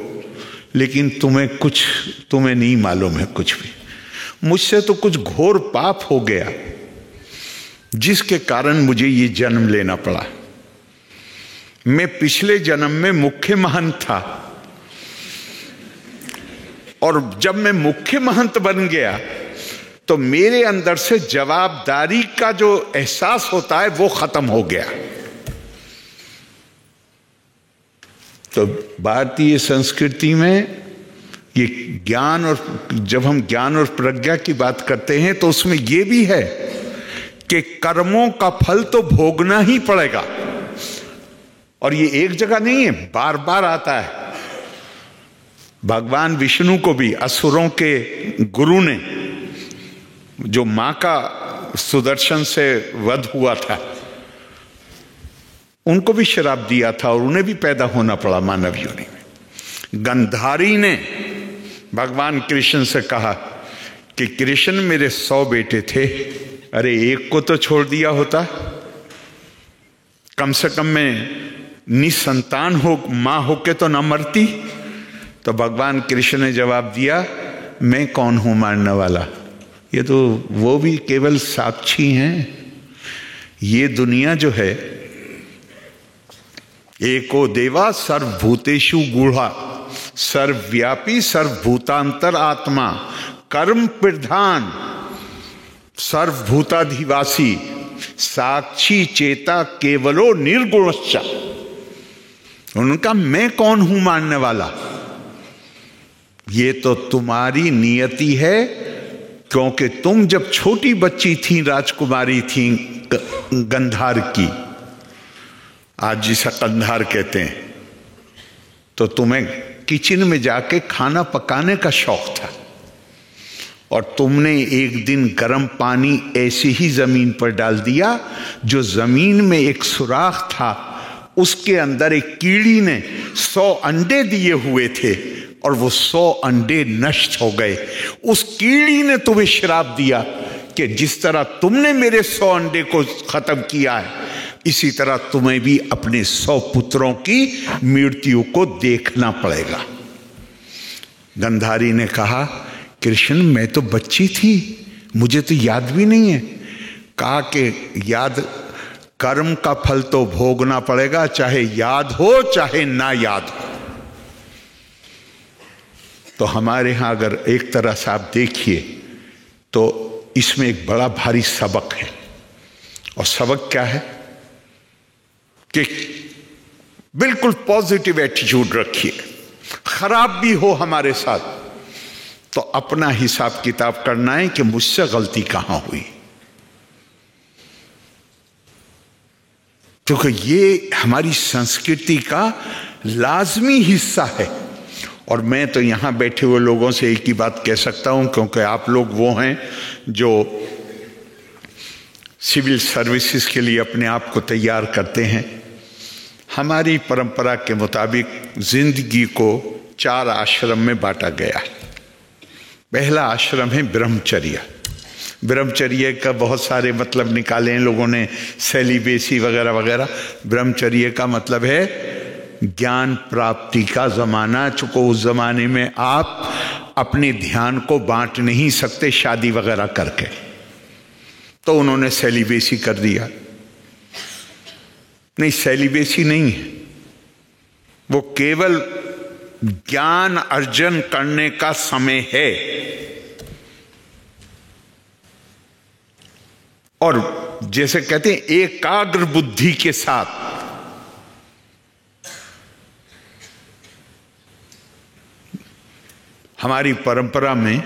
D: लेकिन तुम्हें नहीं मालूम है कुछ भी। मुझसे तो कुछ घोर पाप हो गया जिसके कारण मुझे ये जन्म लेना पड़ा। मैं पिछले जन्म में मुख्य महंत था, और जब मैं मुख्य महंत बन गया तो मेरे अंदर से जवाबदारी का जो एहसास होता है वो खत्म हो गया। तो भारतीय संस्कृति में ये ज्ञान, और जब हम ज्ञान और प्रज्ञा की बात करते हैं तो उसमें ये भी है कि कर्मों का फल तो भोगना ही पड़ेगा, और ये एक जगह नहीं है, बार बार आता है। भगवान विष्णु को भी असुरों के गुरु ने, जो मां का सुदर्शन से वध हुआ था, उनको भी श्राप दिया था और उन्हें भी पैदा होना पड़ा मानव योनि में। गंधारी ने भगवान कृष्ण से कहा कि कृष्ण, मेरे 100 बेटे थे, अरे एक को तो छोड़ दिया होता, कम से कम मैं निसंतान हो, मां होके तो ना मरती। तो भगवान कृष्ण ने जवाब दिया, मैं कौन हूं मारने वाला, ये तो वो भी केवल साक्षी हैं। ये दुनिया जो है, एको देवा सर्वभूतेषु गूढ़ा, सर्वव्यापी सर्वभूतांतर आत्मा, कर्म प्रधान, सर्वभूताधिवासी, साक्षी चेता केवलो निर्गुणश्च। उनका मैं कौन हूं मानने वाला? ये तो तुम्हारी नियति है, क्योंकि तुम जब छोटी बच्ची थी, राजकुमारी थी गंधार की, आज जिसे कंधार कहते हैं, तो तुम्हें किचन में जाके खाना पकाने का शौक था, और तुमने एक दिन गर्म पानी ऐसी ही जमीन पर डाल दिया, जो जमीन में एक सुराख था, उसके अंदर एक कीड़ी ने 100 अंडे दिए हुए थे, और वो 100 अंडे नष्ट हो गए। उस कीड़ी ने तुम्हें श्राप दिया कि जिस तरह तुमने मेरे 100 अंडे को खत्म किया है, इसी तरह तुम्हें भी अपने 100 पुत्रों की मृत्यु को देखना पड़ेगा। गंधारी ने कहा, कृष्ण मैं तो बच्ची थी, मुझे तो याद भी नहीं है। कहा कि याद, कर्म का फल तो भोगना पड़ेगा, चाहे याद हो चाहे ना याद हो। तो हमारे यहां अगर एक तरह से आप देखिए तो इसमें एक बड़ा भारी सबक है, और सबक क्या है कि बिल्कुल पॉजिटिव एटीट्यूड रखिए। खराब भी हो हमारे साथ तो अपना हिसाब किताब करना है कि मुझसे गलती कहां हुई, क्योंकि ये हमारी संस्कृति का लाजमी हिस्सा है। और मैं तो यहां बैठे हुए लोगों से एक ही बात कह सकता हूं, क्योंकि आप लोग वो हैं जो सिविल सर्विसेज के लिए अपने आप को तैयार करते हैं। हमारी परंपरा के मुताबिक जिंदगी को 4 आश्रम में बांटा गया है। पहला आश्रम है ब्रह्मचर्य। ब्रह्मचर्य का बहुत सारे मतलब निकाले हैं लोगों ने, सेलिबेसी वगैरह वगैरह। ब्रह्मचर्य का मतलब है ज्ञान प्राप्ति का जमाना, चूंकि उस जमाने में आप अपने ध्यान को बांट नहीं सकते शादी वगैरह करके, तो उन्होंने सेलिबेसी कर दिया। नहीं, सेलिबेसी नहीं है, वो केवल ज्ञान अर्जन करने का समय है। और जैसे कहते हैं एकाग्र बुद्धि के साथ। हमारी परंपरा में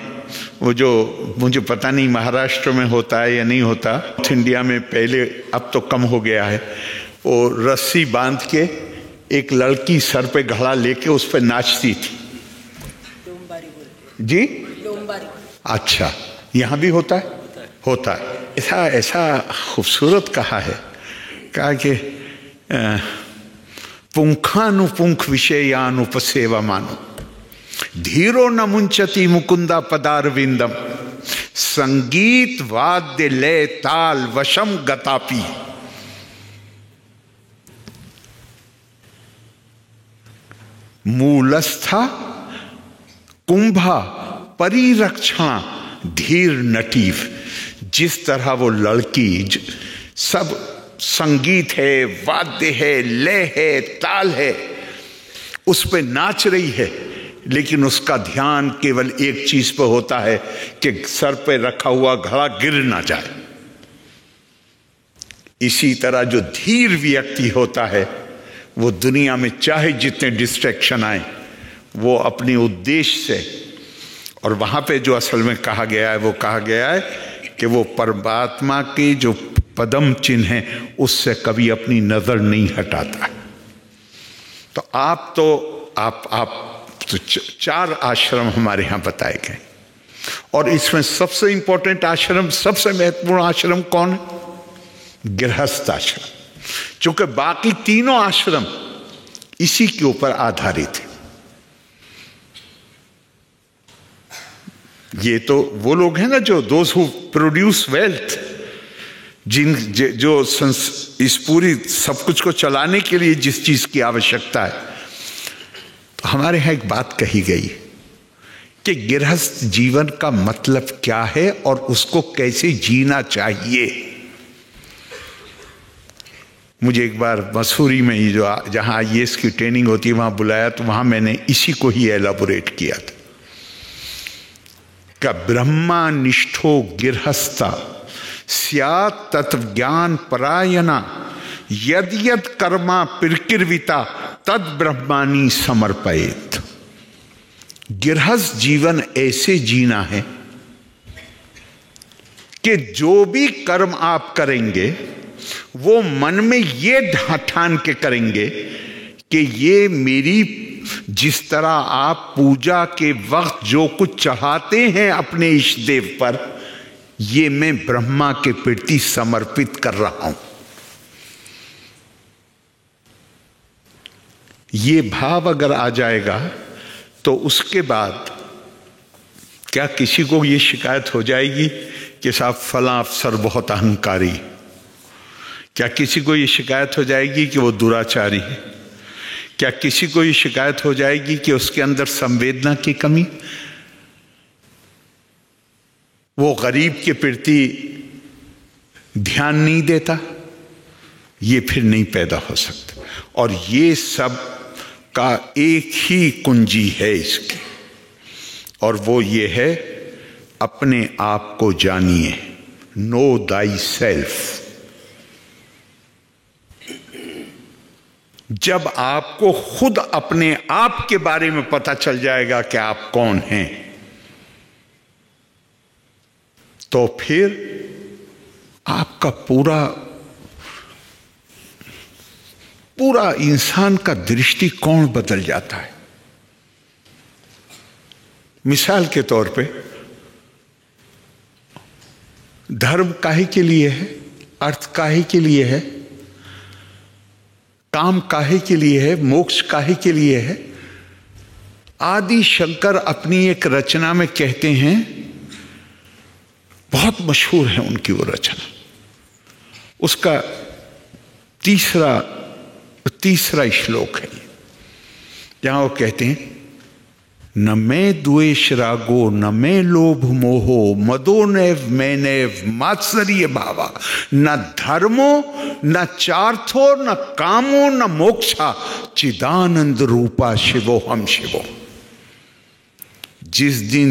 D: वो जो, मुझे पता नहीं महाराष्ट्र में होता है या नहीं होता, नॉर्थ इंडिया में पहले, अब तो कम हो गया है, वो रस्सी बांध के एक लड़की सर पे घड़ा लेके उस पर नाचती थी। जी, अच्छा, यहां भी होता है? होता है। ऐसा ऐसा खूबसूरत कहा है, कहा कि पुंखानुपुंख विषयानुपसेवा मानो, धीरो न मुंचती मुकुंदा पदारविंदम, संगीत वाद्य लय ताल वशम गतापी। मूलस्था कुंभा परिरक्षणा धीर नटीव। जिस तरह वो लड़की, सब संगीत है, वाद्य है, लय है, ताल है, उस पे नाच रही है, लेकिन उसका ध्यान केवल एक चीज पर होता है कि सर पे रखा हुआ घड़ा गिर ना जाए। इसी तरह जो धीर व्यक्ति होता है, वो दुनिया में चाहे जितने डिस्ट्रैक्शन आए, वो अपने उद्देश्य से, और वहां पे जो असल में कहा गया है, वो कहा गया है कि वो परमात्मा के जो पदम चिन्ह हैं उससे कभी अपनी नजर नहीं हटाता। तो आप तो 4 आश्रम हमारे यहां बताए गए, और इसमें सबसे इंपॉर्टेंट आश्रम, सबसे महत्वपूर्ण आश्रम कौन है? गृहस्थ आश्रम। चूंकि बाकी तीनों आश्रम इसी के ऊपर आधारित है। ये तो वो लोग हैं ना जो दोज हु प्रोड्यूस वेल्थ, जो इस पूरी सब कुछ को चलाने के लिए जिस चीज की आवश्यकता है। तो हमारे यहां एक बात कही गई कि गृहस्थ जीवन का मतलब क्या है और उसको कैसे जीना चाहिए। मुझे एक बार मसूरी में ही जो जहां IAS की ट्रेनिंग होती है वहां बुलाया, तो वहां मैंने इसी को ही एलाबोरेट किया था का ब्रह्मा निष्ठो गिरहस्ता स्यात् तत्ज्ञान परायणा यद यद कर्मा प्रकृविता तद ब्रह्मानी समर्पयेत। गिरहस्थ जीवन ऐसे जीना है कि जो भी कर्म आप करेंगे वो मन में ये ठान के करेंगे कि ये मेरी, जिस तरह आप पूजा के वक्त जो कुछ चढ़ाते हैं अपने इष्ट देव पर, ये मैं ब्रह्मा के प्रति समर्पित कर रहा हूं। ये भाव अगर आ जाएगा तो उसके बाद क्या किसी को ये शिकायत हो जाएगी कि साहब फला अफसर बहुत अहंकारी? क्या किसी को ये शिकायत हो जाएगी कि वो दुराचारी है? क्या किसी को ये शिकायत हो जाएगी कि उसके अंदर संवेदना की कमी, वो गरीब के प्रति ध्यान नहीं देता? ये फिर नहीं पैदा हो सकता। और ये सब का एक ही कुंजी है इसकी, और वो ये है अपने आप को जानिए। No thy self. जब आपको खुद अपने आप के बारे में पता चल जाएगा कि आप कौन हैं, तो फिर आपका पूरा इंसान का दृष्टिकोण बदल जाता है। मिसाल के तौर पे, धर्म काहे के लिए है, अर्थ काहे के लिए है, काम काहे के लिए है, मोक्ष काहे के लिए है? आदि शंकर अपनी एक रचना में कहते हैं, बहुत मशहूर है उनकी वो रचना, उसका तीसरा श्लोक है जहां वो कहते हैं, न मैं द्वेष रागो न मैं लोभ मोहो मदो नैव मैनैव मात्सर्य भावा न धर्मो न चार्थो न कामो न मोक्षा चिदानंद रूपा शिवो हम शिवो। जिस दिन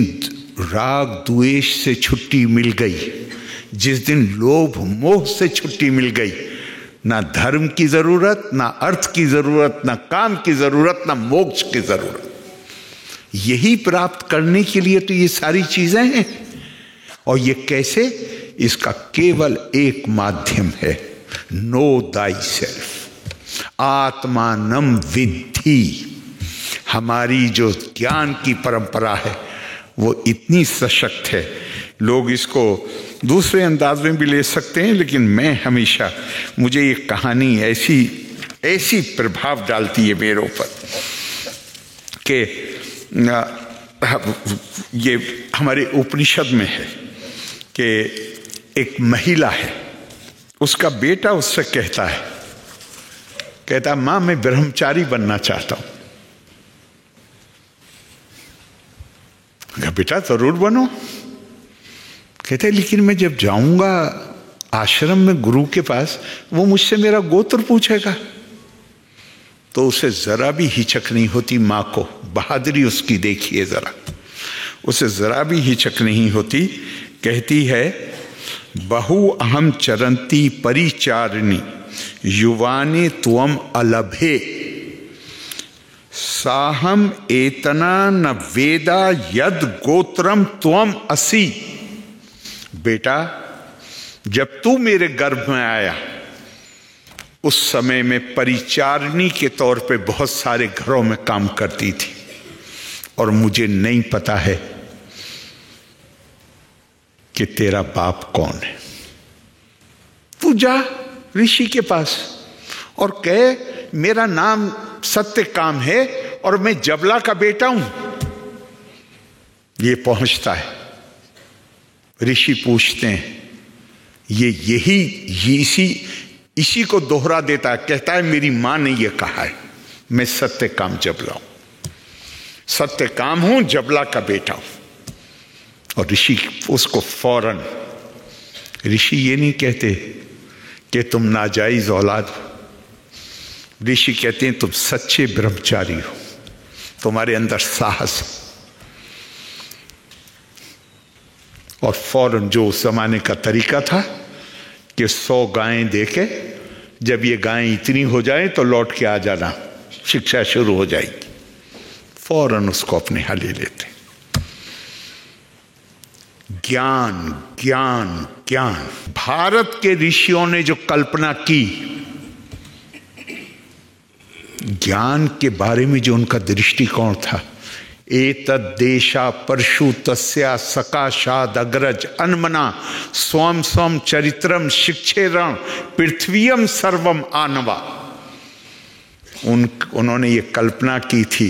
D: राग द्वेष से छुट्टी मिल गई, जिस दिन लोभ मोह से छुट्टी मिल गई, ना धर्म की जरूरत, ना अर्थ की जरूरत, ना काम की जरूरत, ना मोक्ष की जरूरत। यही प्राप्त करने के लिए तो ये सारी चीजें हैं। और ये कैसे? इसका केवल एक माध्यम है, नो दाई सेल्फ। आत्मानम विद्धि। हमारी जो ज्ञान की परंपरा है वो इतनी सशक्त है, लोग इसको दूसरे अंदाज में भी ले सकते हैं, लेकिन मैं हमेशा, मुझे ये कहानी ऐसी प्रभाव डालती है मेरे ऊपर कि ये हमारे उपनिषद में है कि एक महिला है, उसका बेटा उससे कहता मां मैं ब्रह्मचारी बनना चाहता हूं। बेटा जरूर बनो। कहते लेकिन मैं जब जाऊंगा आश्रम में गुरु के पास, वो मुझसे मेरा गोत्र पूछेगा। तो उसे जरा भी हिचक नहीं होती, मां को बहादुरी उसकी देखिए जरा, उसे जरा भी हिचक नहीं होती। कहती है, बहु अहम चरंती परिचारिणी युवाने त्वम अलभे साहम एतना न वेदा यद गोत्रम त्वम असि। बेटा जब तू मेरे गर्भ में आया उस समय में परिचारिणी के तौर पे बहुत सारे घरों में काम करती थी, और मुझे नहीं पता है कि तेरा बाप कौन है। तू जा ऋषि के पास और कहे मेरा नाम सत्य काम है और मैं जबला का बेटा हूं। ये पहुंचता है, ऋषि पूछते हैं, इसी को दोहरा देता है। कहता है मेरी मां ने ये कहा है, मैं सत्य काम जबला हूं, सत्य काम हूं, जबला का बेटा हूं। और ऋषि उसको फौरन, ऋषि ये नहीं कहते कि तुम नाजायज औलाद हो, ऋषि कहते हैं तुम सच्चे ब्रह्मचारी हो, तुम्हारे अंदर साहस है। और फौरन जो उस जमाने का तरीका था कि 100 गायें देके जब ये गायें इतनी हो जाए तो लौट के आ जाना, शिक्षा शुरू हो जाएगी, फौरन उसको अपने यहाँ ले लेते। ज्ञान ज्ञान ज्ञान। भारत के ऋषियों ने जो कल्पना की, ज्ञान के बारे में जो उनका दृष्टिकोण था, एतद्देशा परशु तस्या सकाशाद अग्रज अन्मना स्वम स्वम चरित्रम शिक्षेरण पृथ्वीयम सर्वम आनवा। उन्होंने ये कल्पना की थी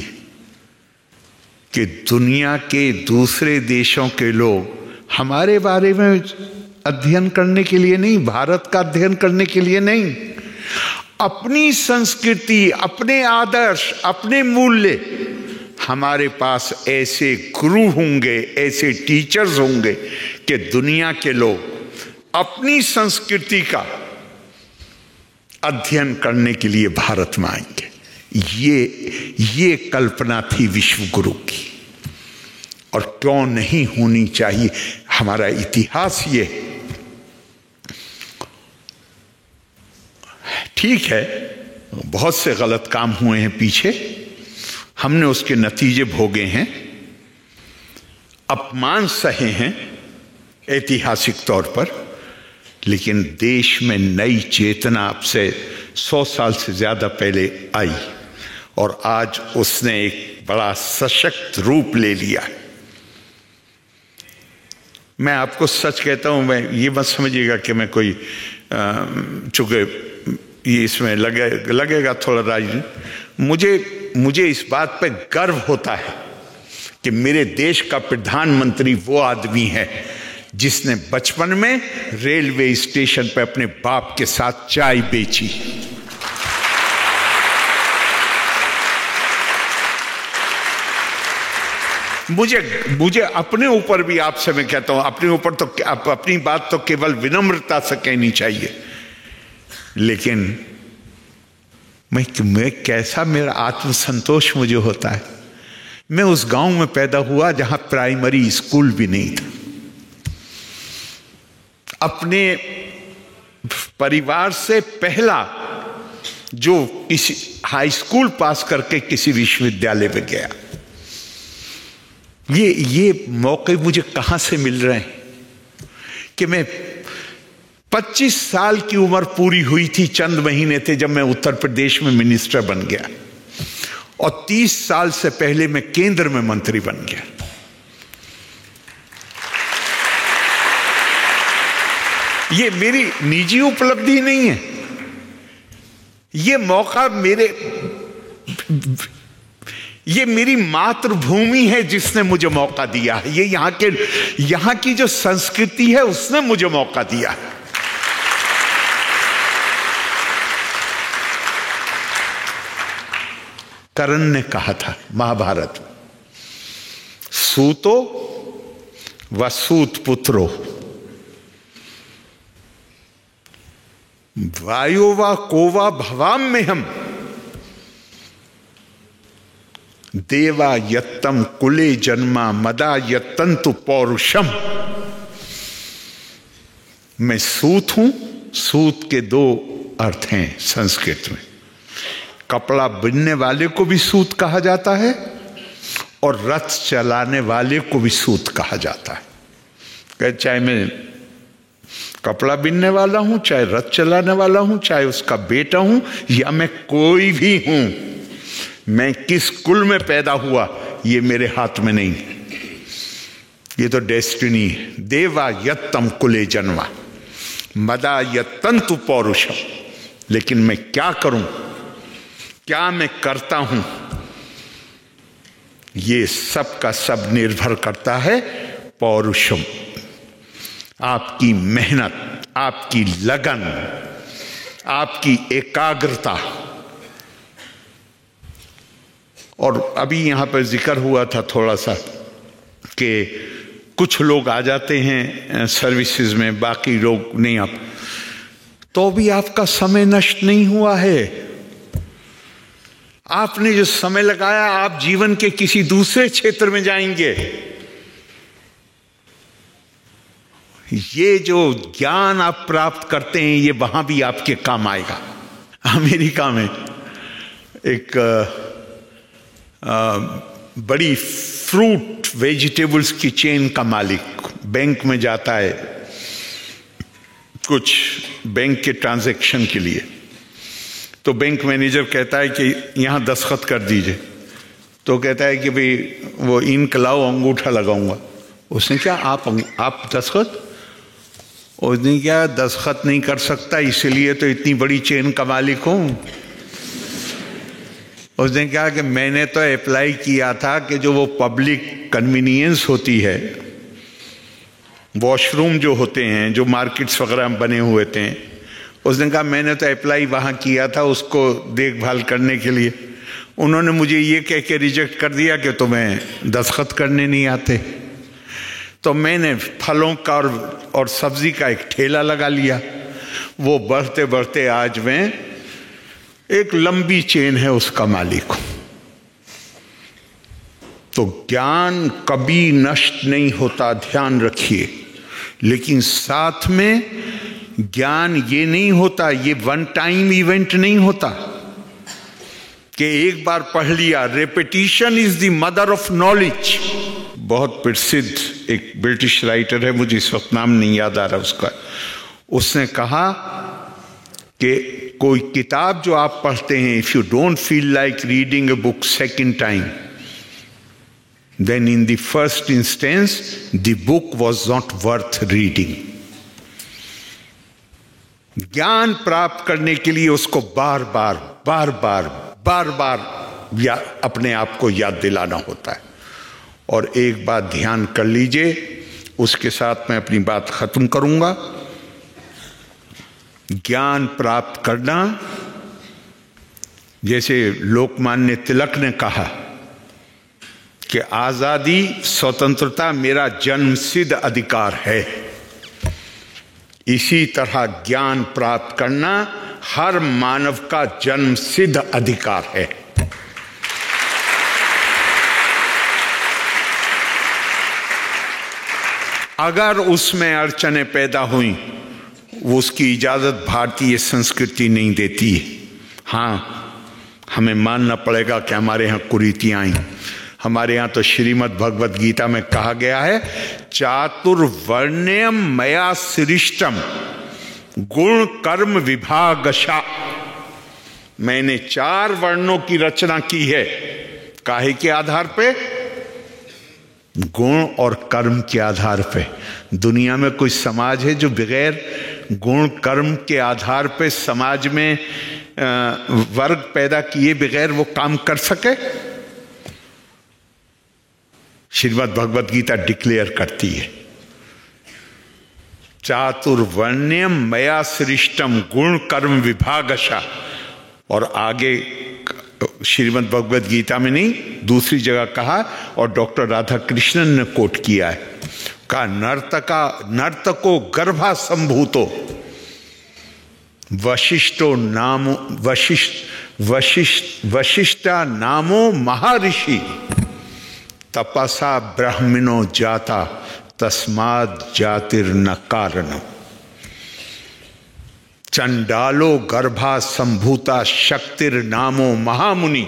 D: कि दुनिया के दूसरे देशों के लोग हमारे बारे में अध्ययन करने के लिए नहीं, भारत का अध्ययन करने के लिए नहीं, अपनी संस्कृति, अपने आदर्श, अपने मूल्य, हमारे पास ऐसे गुरु होंगे, ऐसे टीचर्स होंगे कि दुनिया के लोग अपनी संस्कृति का अध्ययन करने के लिए भारत में आएंगे। ये कल्पना थी विश्व गुरु की, और क्यों नहीं होनी चाहिए। हमारा इतिहास ये, ठीक है बहुत से गलत काम हुए हैं पीछे, हमने उसके नतीजे भोगे हैं, अपमान सहे हैं ऐतिहासिक तौर पर, लेकिन देश में नई चेतना अब से 100 साल से ज्यादा पहले आई और आज उसने एक बड़ा सशक्त रूप ले लिया है। मैं आपको सच कहता हूं, मैं ये मत समझिएगा कि मैं कोई चूंकि ये इसमें लगेगा थोड़ा राजनीति, मुझे इस बात पे गर्व होता है कि मेरे देश का प्रधानमंत्री वो आदमी है जिसने बचपन में रेलवे स्टेशन पे अपने बाप के साथ चाय बेची। मुझे अपने ऊपर भी, आपसे मैं कहता हूं, अपने ऊपर तो अपनी बात तो केवल विनम्रता से कहनी चाहिए, लेकिन मैं कैसा मेरा आत्मसंतोष मुझे होता है। मैं उस गांव में पैदा हुआ जहां प्राइमरी स्कूल भी नहीं था। अपने परिवार से पहला जो किसी हाई स्कूल पास करके किसी विश्वविद्यालय में गया, ये मौके मुझे कहां से मिल रहे हैं कि मैं 25 साल की उम्र पूरी हुई थी, चंद महीने थे जब मैं उत्तर प्रदेश में मिनिस्टर बन गया, और 30 साल से पहले मैं केंद्र में मंत्री बन गया। ये मेरी निजी उपलब्धि नहीं है, ये मौका ये मेरी मातृभूमि है जिसने मुझे मौका दिया है। ये यहां की जो संस्कृति है उसने मुझे मौका दिया है। कर्ण ने कहा था महाभारत में, सूतो वसूत पुत्रो वायो वा कोवा भवाम में हम देवा यत्तम कुले जन्मा मदा यत्तंतु पौरुषम। मैं सूत हूं। सूत के 2 अर्थ हैं संस्कृत में। कपड़ा बुनने वाले को भी सूत कहा जाता है और रथ चलाने वाले को भी सूत कहा जाता है। चाहे मैं कपड़ा बिनने वाला हूं, चाहे रथ चलाने वाला हूं, चाहे उसका बेटा हूं, या मैं कोई भी हूं, मैं किस कुल में पैदा हुआ ये मेरे हाथ में नहीं, ये तो डेस्टिनी है। देवा यत्तम कुले जन्मा मदा यत्तंतु पौरुषम। लेकिन मैं क्या करूं, क्या मैं करता हूं, ये सब का सब निर्भर करता है पौरुषम, आपकी मेहनत, आपकी लगन, आपकी एकाग्रता। और अभी यहां पर जिक्र हुआ था थोड़ा सा कि कुछ लोग आ जाते हैं सर्विसेज में, बाकी लोग नहीं। आप तो भी आपका समय नष्ट नहीं हुआ है। आपने जो समय लगाया, आप जीवन के किसी दूसरे क्षेत्र में जाएंगे। ये जो ज्ञान आप प्राप्त करते हैं ये वहां भी आपके काम आएगा। अमेरिका में एक बड़ी फ्रूट वेजिटेबल्स की चेन का मालिक बैंक में जाता है कुछ बैंक के ट्रांजैक्शन के लिए, तो बैंक मैनेजर कहता है कि यहाँ दस्तखत कर दीजिए। तो कहता है कि भाई वो इंक लाओ, अंगूठा लगाऊंगा। उसने क्या आप दस्तखत? उसने क्या दस्तखत नहीं कर सकता, इसलिए तो इतनी बड़ी चेन का मालिक हूं। उसने कहा कि मैंने तो अप्लाई किया था कि जो वो पब्लिक कन्वीनियंस होती है, वॉशरूम जो होते हैं जो मार्केट्स वगैरह बने हुए थे, उसने कहा मैंने तो अप्लाई वहाँ किया था उसको देखभाल करने के लिए। उन्होंने मुझे ये कह के रिजेक्ट कर दिया कि तुम्हें दस्तखत करने नहीं आते। तो मैंने फलों का और सब्जी का एक ठेला लगा लिया। वो बढ़ते बढ़ते आज मैं एक लंबी चेन है उसका मालिक हूं। तो ज्ञान कभी नष्ट नहीं होता, ध्यान रखिए। लेकिन साथ में ज्ञान ये नहीं होता, ये वन टाइम इवेंट नहीं होता कि एक बार पढ़ लिया। Repetition is the mother of knowledge. बहुत प्रसिद्ध एक ब्रिटिश राइटर है, मुझे इस वक्त नाम नहीं याद आ रहा उसका, उसने कहा कि कोई किताब जो आप पढ़ते हैं, if you don't feel like reading a book second time, then in the first instance the book was not worth reading. ज्ञान प्राप्त करने के लिए उसको बार बार अपने आप को याद दिलाना होता है। और एक बात ध्यान कर लीजिए, उसके साथ मैं अपनी बात खत्म करूंगा। ज्ञान प्राप्त करना, जैसे लोकमान्य तिलक ने कहा कि आजादी स्वतंत्रता मेरा जन्मसिद्ध अधिकार है, इसी तरह ज्ञान प्राप्त करना हर मानव का जन्मसिद्ध अधिकार है। अगर उसमें अड़चनें पैदा हुई, वो उसकी इजाजत भारतीय संस्कृति नहीं देती। हाँ, हमें मानना पड़ेगा कि हमारे यहाँ कुरीतियां आई। हमारे यहाँ तो श्रीमद् भगवद गीता में कहा गया है, चातुर्वर्ण्यम मया सृष्टम गुण कर्म विभागशा। मैंने 4 वर्णों की रचना की है। काहे के आधार पे? गुण और कर्म के आधार पे। दुनिया में कोई समाज है जो बगैर गुण कर्म के आधार पे समाज में वर्ग पैदा किए बगैर वो काम कर सके? श्रीमद् भगवद गीता डिक्लेयर करती है, चातुर्वर्ण्यम मया सृष्टम गुण कर्म विभागशा। और आगे श्रीमद् भगवद गीता में नहीं, दूसरी जगह कहा, और डॉक्टर राधा कृष्णन ने कोट किया है, कहा नर्तको गर्भा संभूतो वशिष्ठा नामो महर्षि तपसा ब्राह्मणो जाता तस्माद जातिर्न कारणम। चंडालो गर्भा संभूता शक्तिर्नामो महामुनि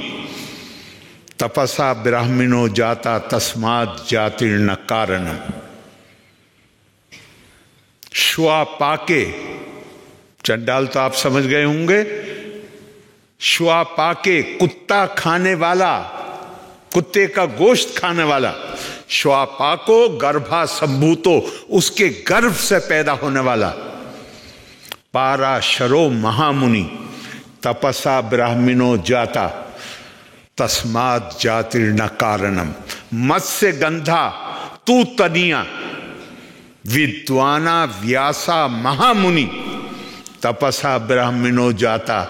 D: तपसा ब्राह्मणो जाता तस्माद जातिर्न कारणम। श्वा पाके, चंडाल तो आप समझ गए होंगे, श्वा पाके कुत्ता खाने वाला, कुत्ते का गोश्त खाने वाला। श्वापाको गर्भा संभूतो, उसके गर्भ से पैदा होने वाला। पाराशरो महामुनि तपसा ब्राह्मणो जाता तस्मात् जातिर्न कारणम। मत्स्य गंधा तू तनिया विद्वाना व्यासा महामुनि तपसा ब्राह्मणो जाता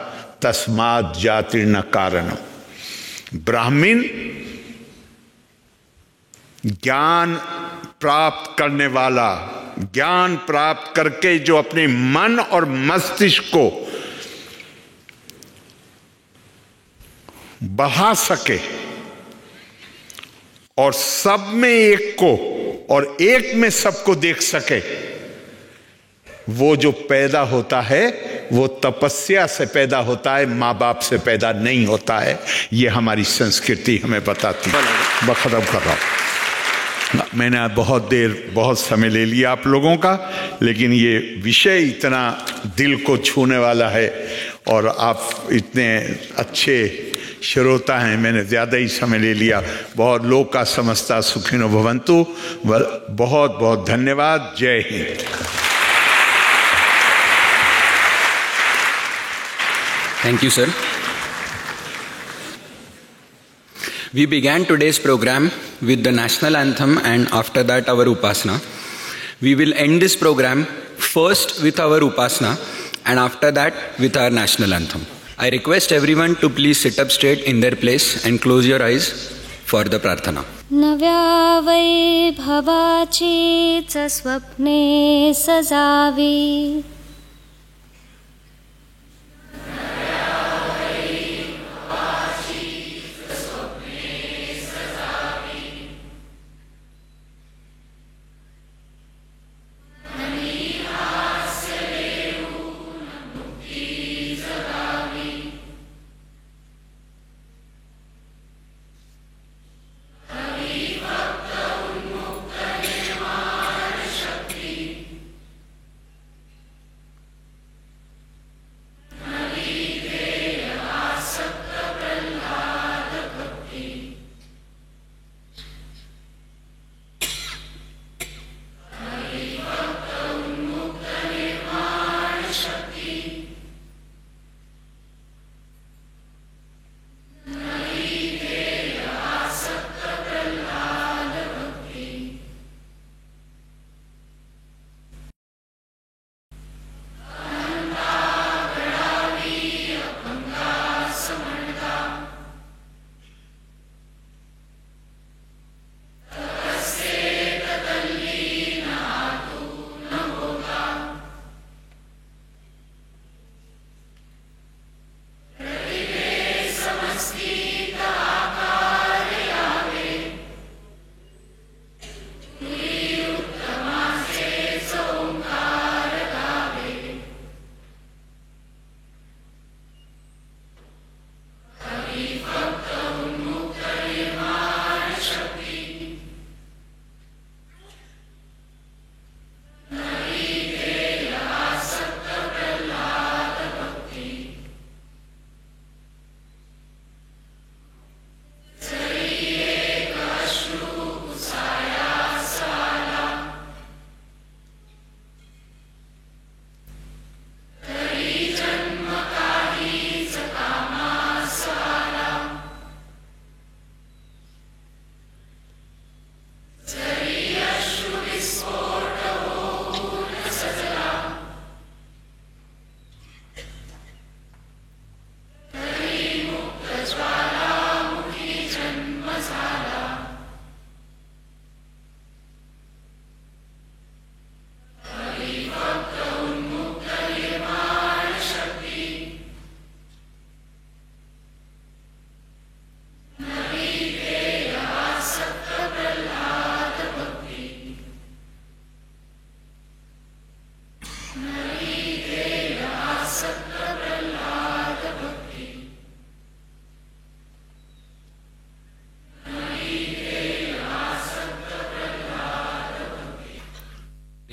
D: तस्मात् जातिर्न कारणम। ब्राह्मण ज्ञान प्राप्त करने वाला, ज्ञान प्राप्त करके जो अपने मन और मस्तिष्क को बढ़ा सके और सब में एक को और एक में सबको देख सके, वो जो पैदा होता है वो तपस्या से पैदा होता है, माँ बाप से पैदा नहीं होता है। ये हमारी संस्कृति हमें बताती है। मैं खत्म कर रहा हूँ। मैंने बहुत देर बहुत समय ले लिया आप लोगों का, लेकिन ये विषय इतना दिल को छूने वाला है और आप इतने अच्छे श्रोता हैं, मैंने ज़्यादा ही समय ले लिया। बहुत लोग का समझता सुखिनो भवन्तु। बहुत बहुत धन्यवाद। जय Hind.
A: Thank you, sir. We began today's program with the national anthem and after that our Upasana. We will end this program first with our Upasana and after that with our national anthem. I request everyone to please sit up straight in their place and close your eyes for the Prarthana.
G: नव्या वैभवाचीच स्वप्ने सजावी,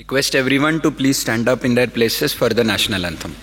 A: Request everyone to please stand up in their places for the national anthem.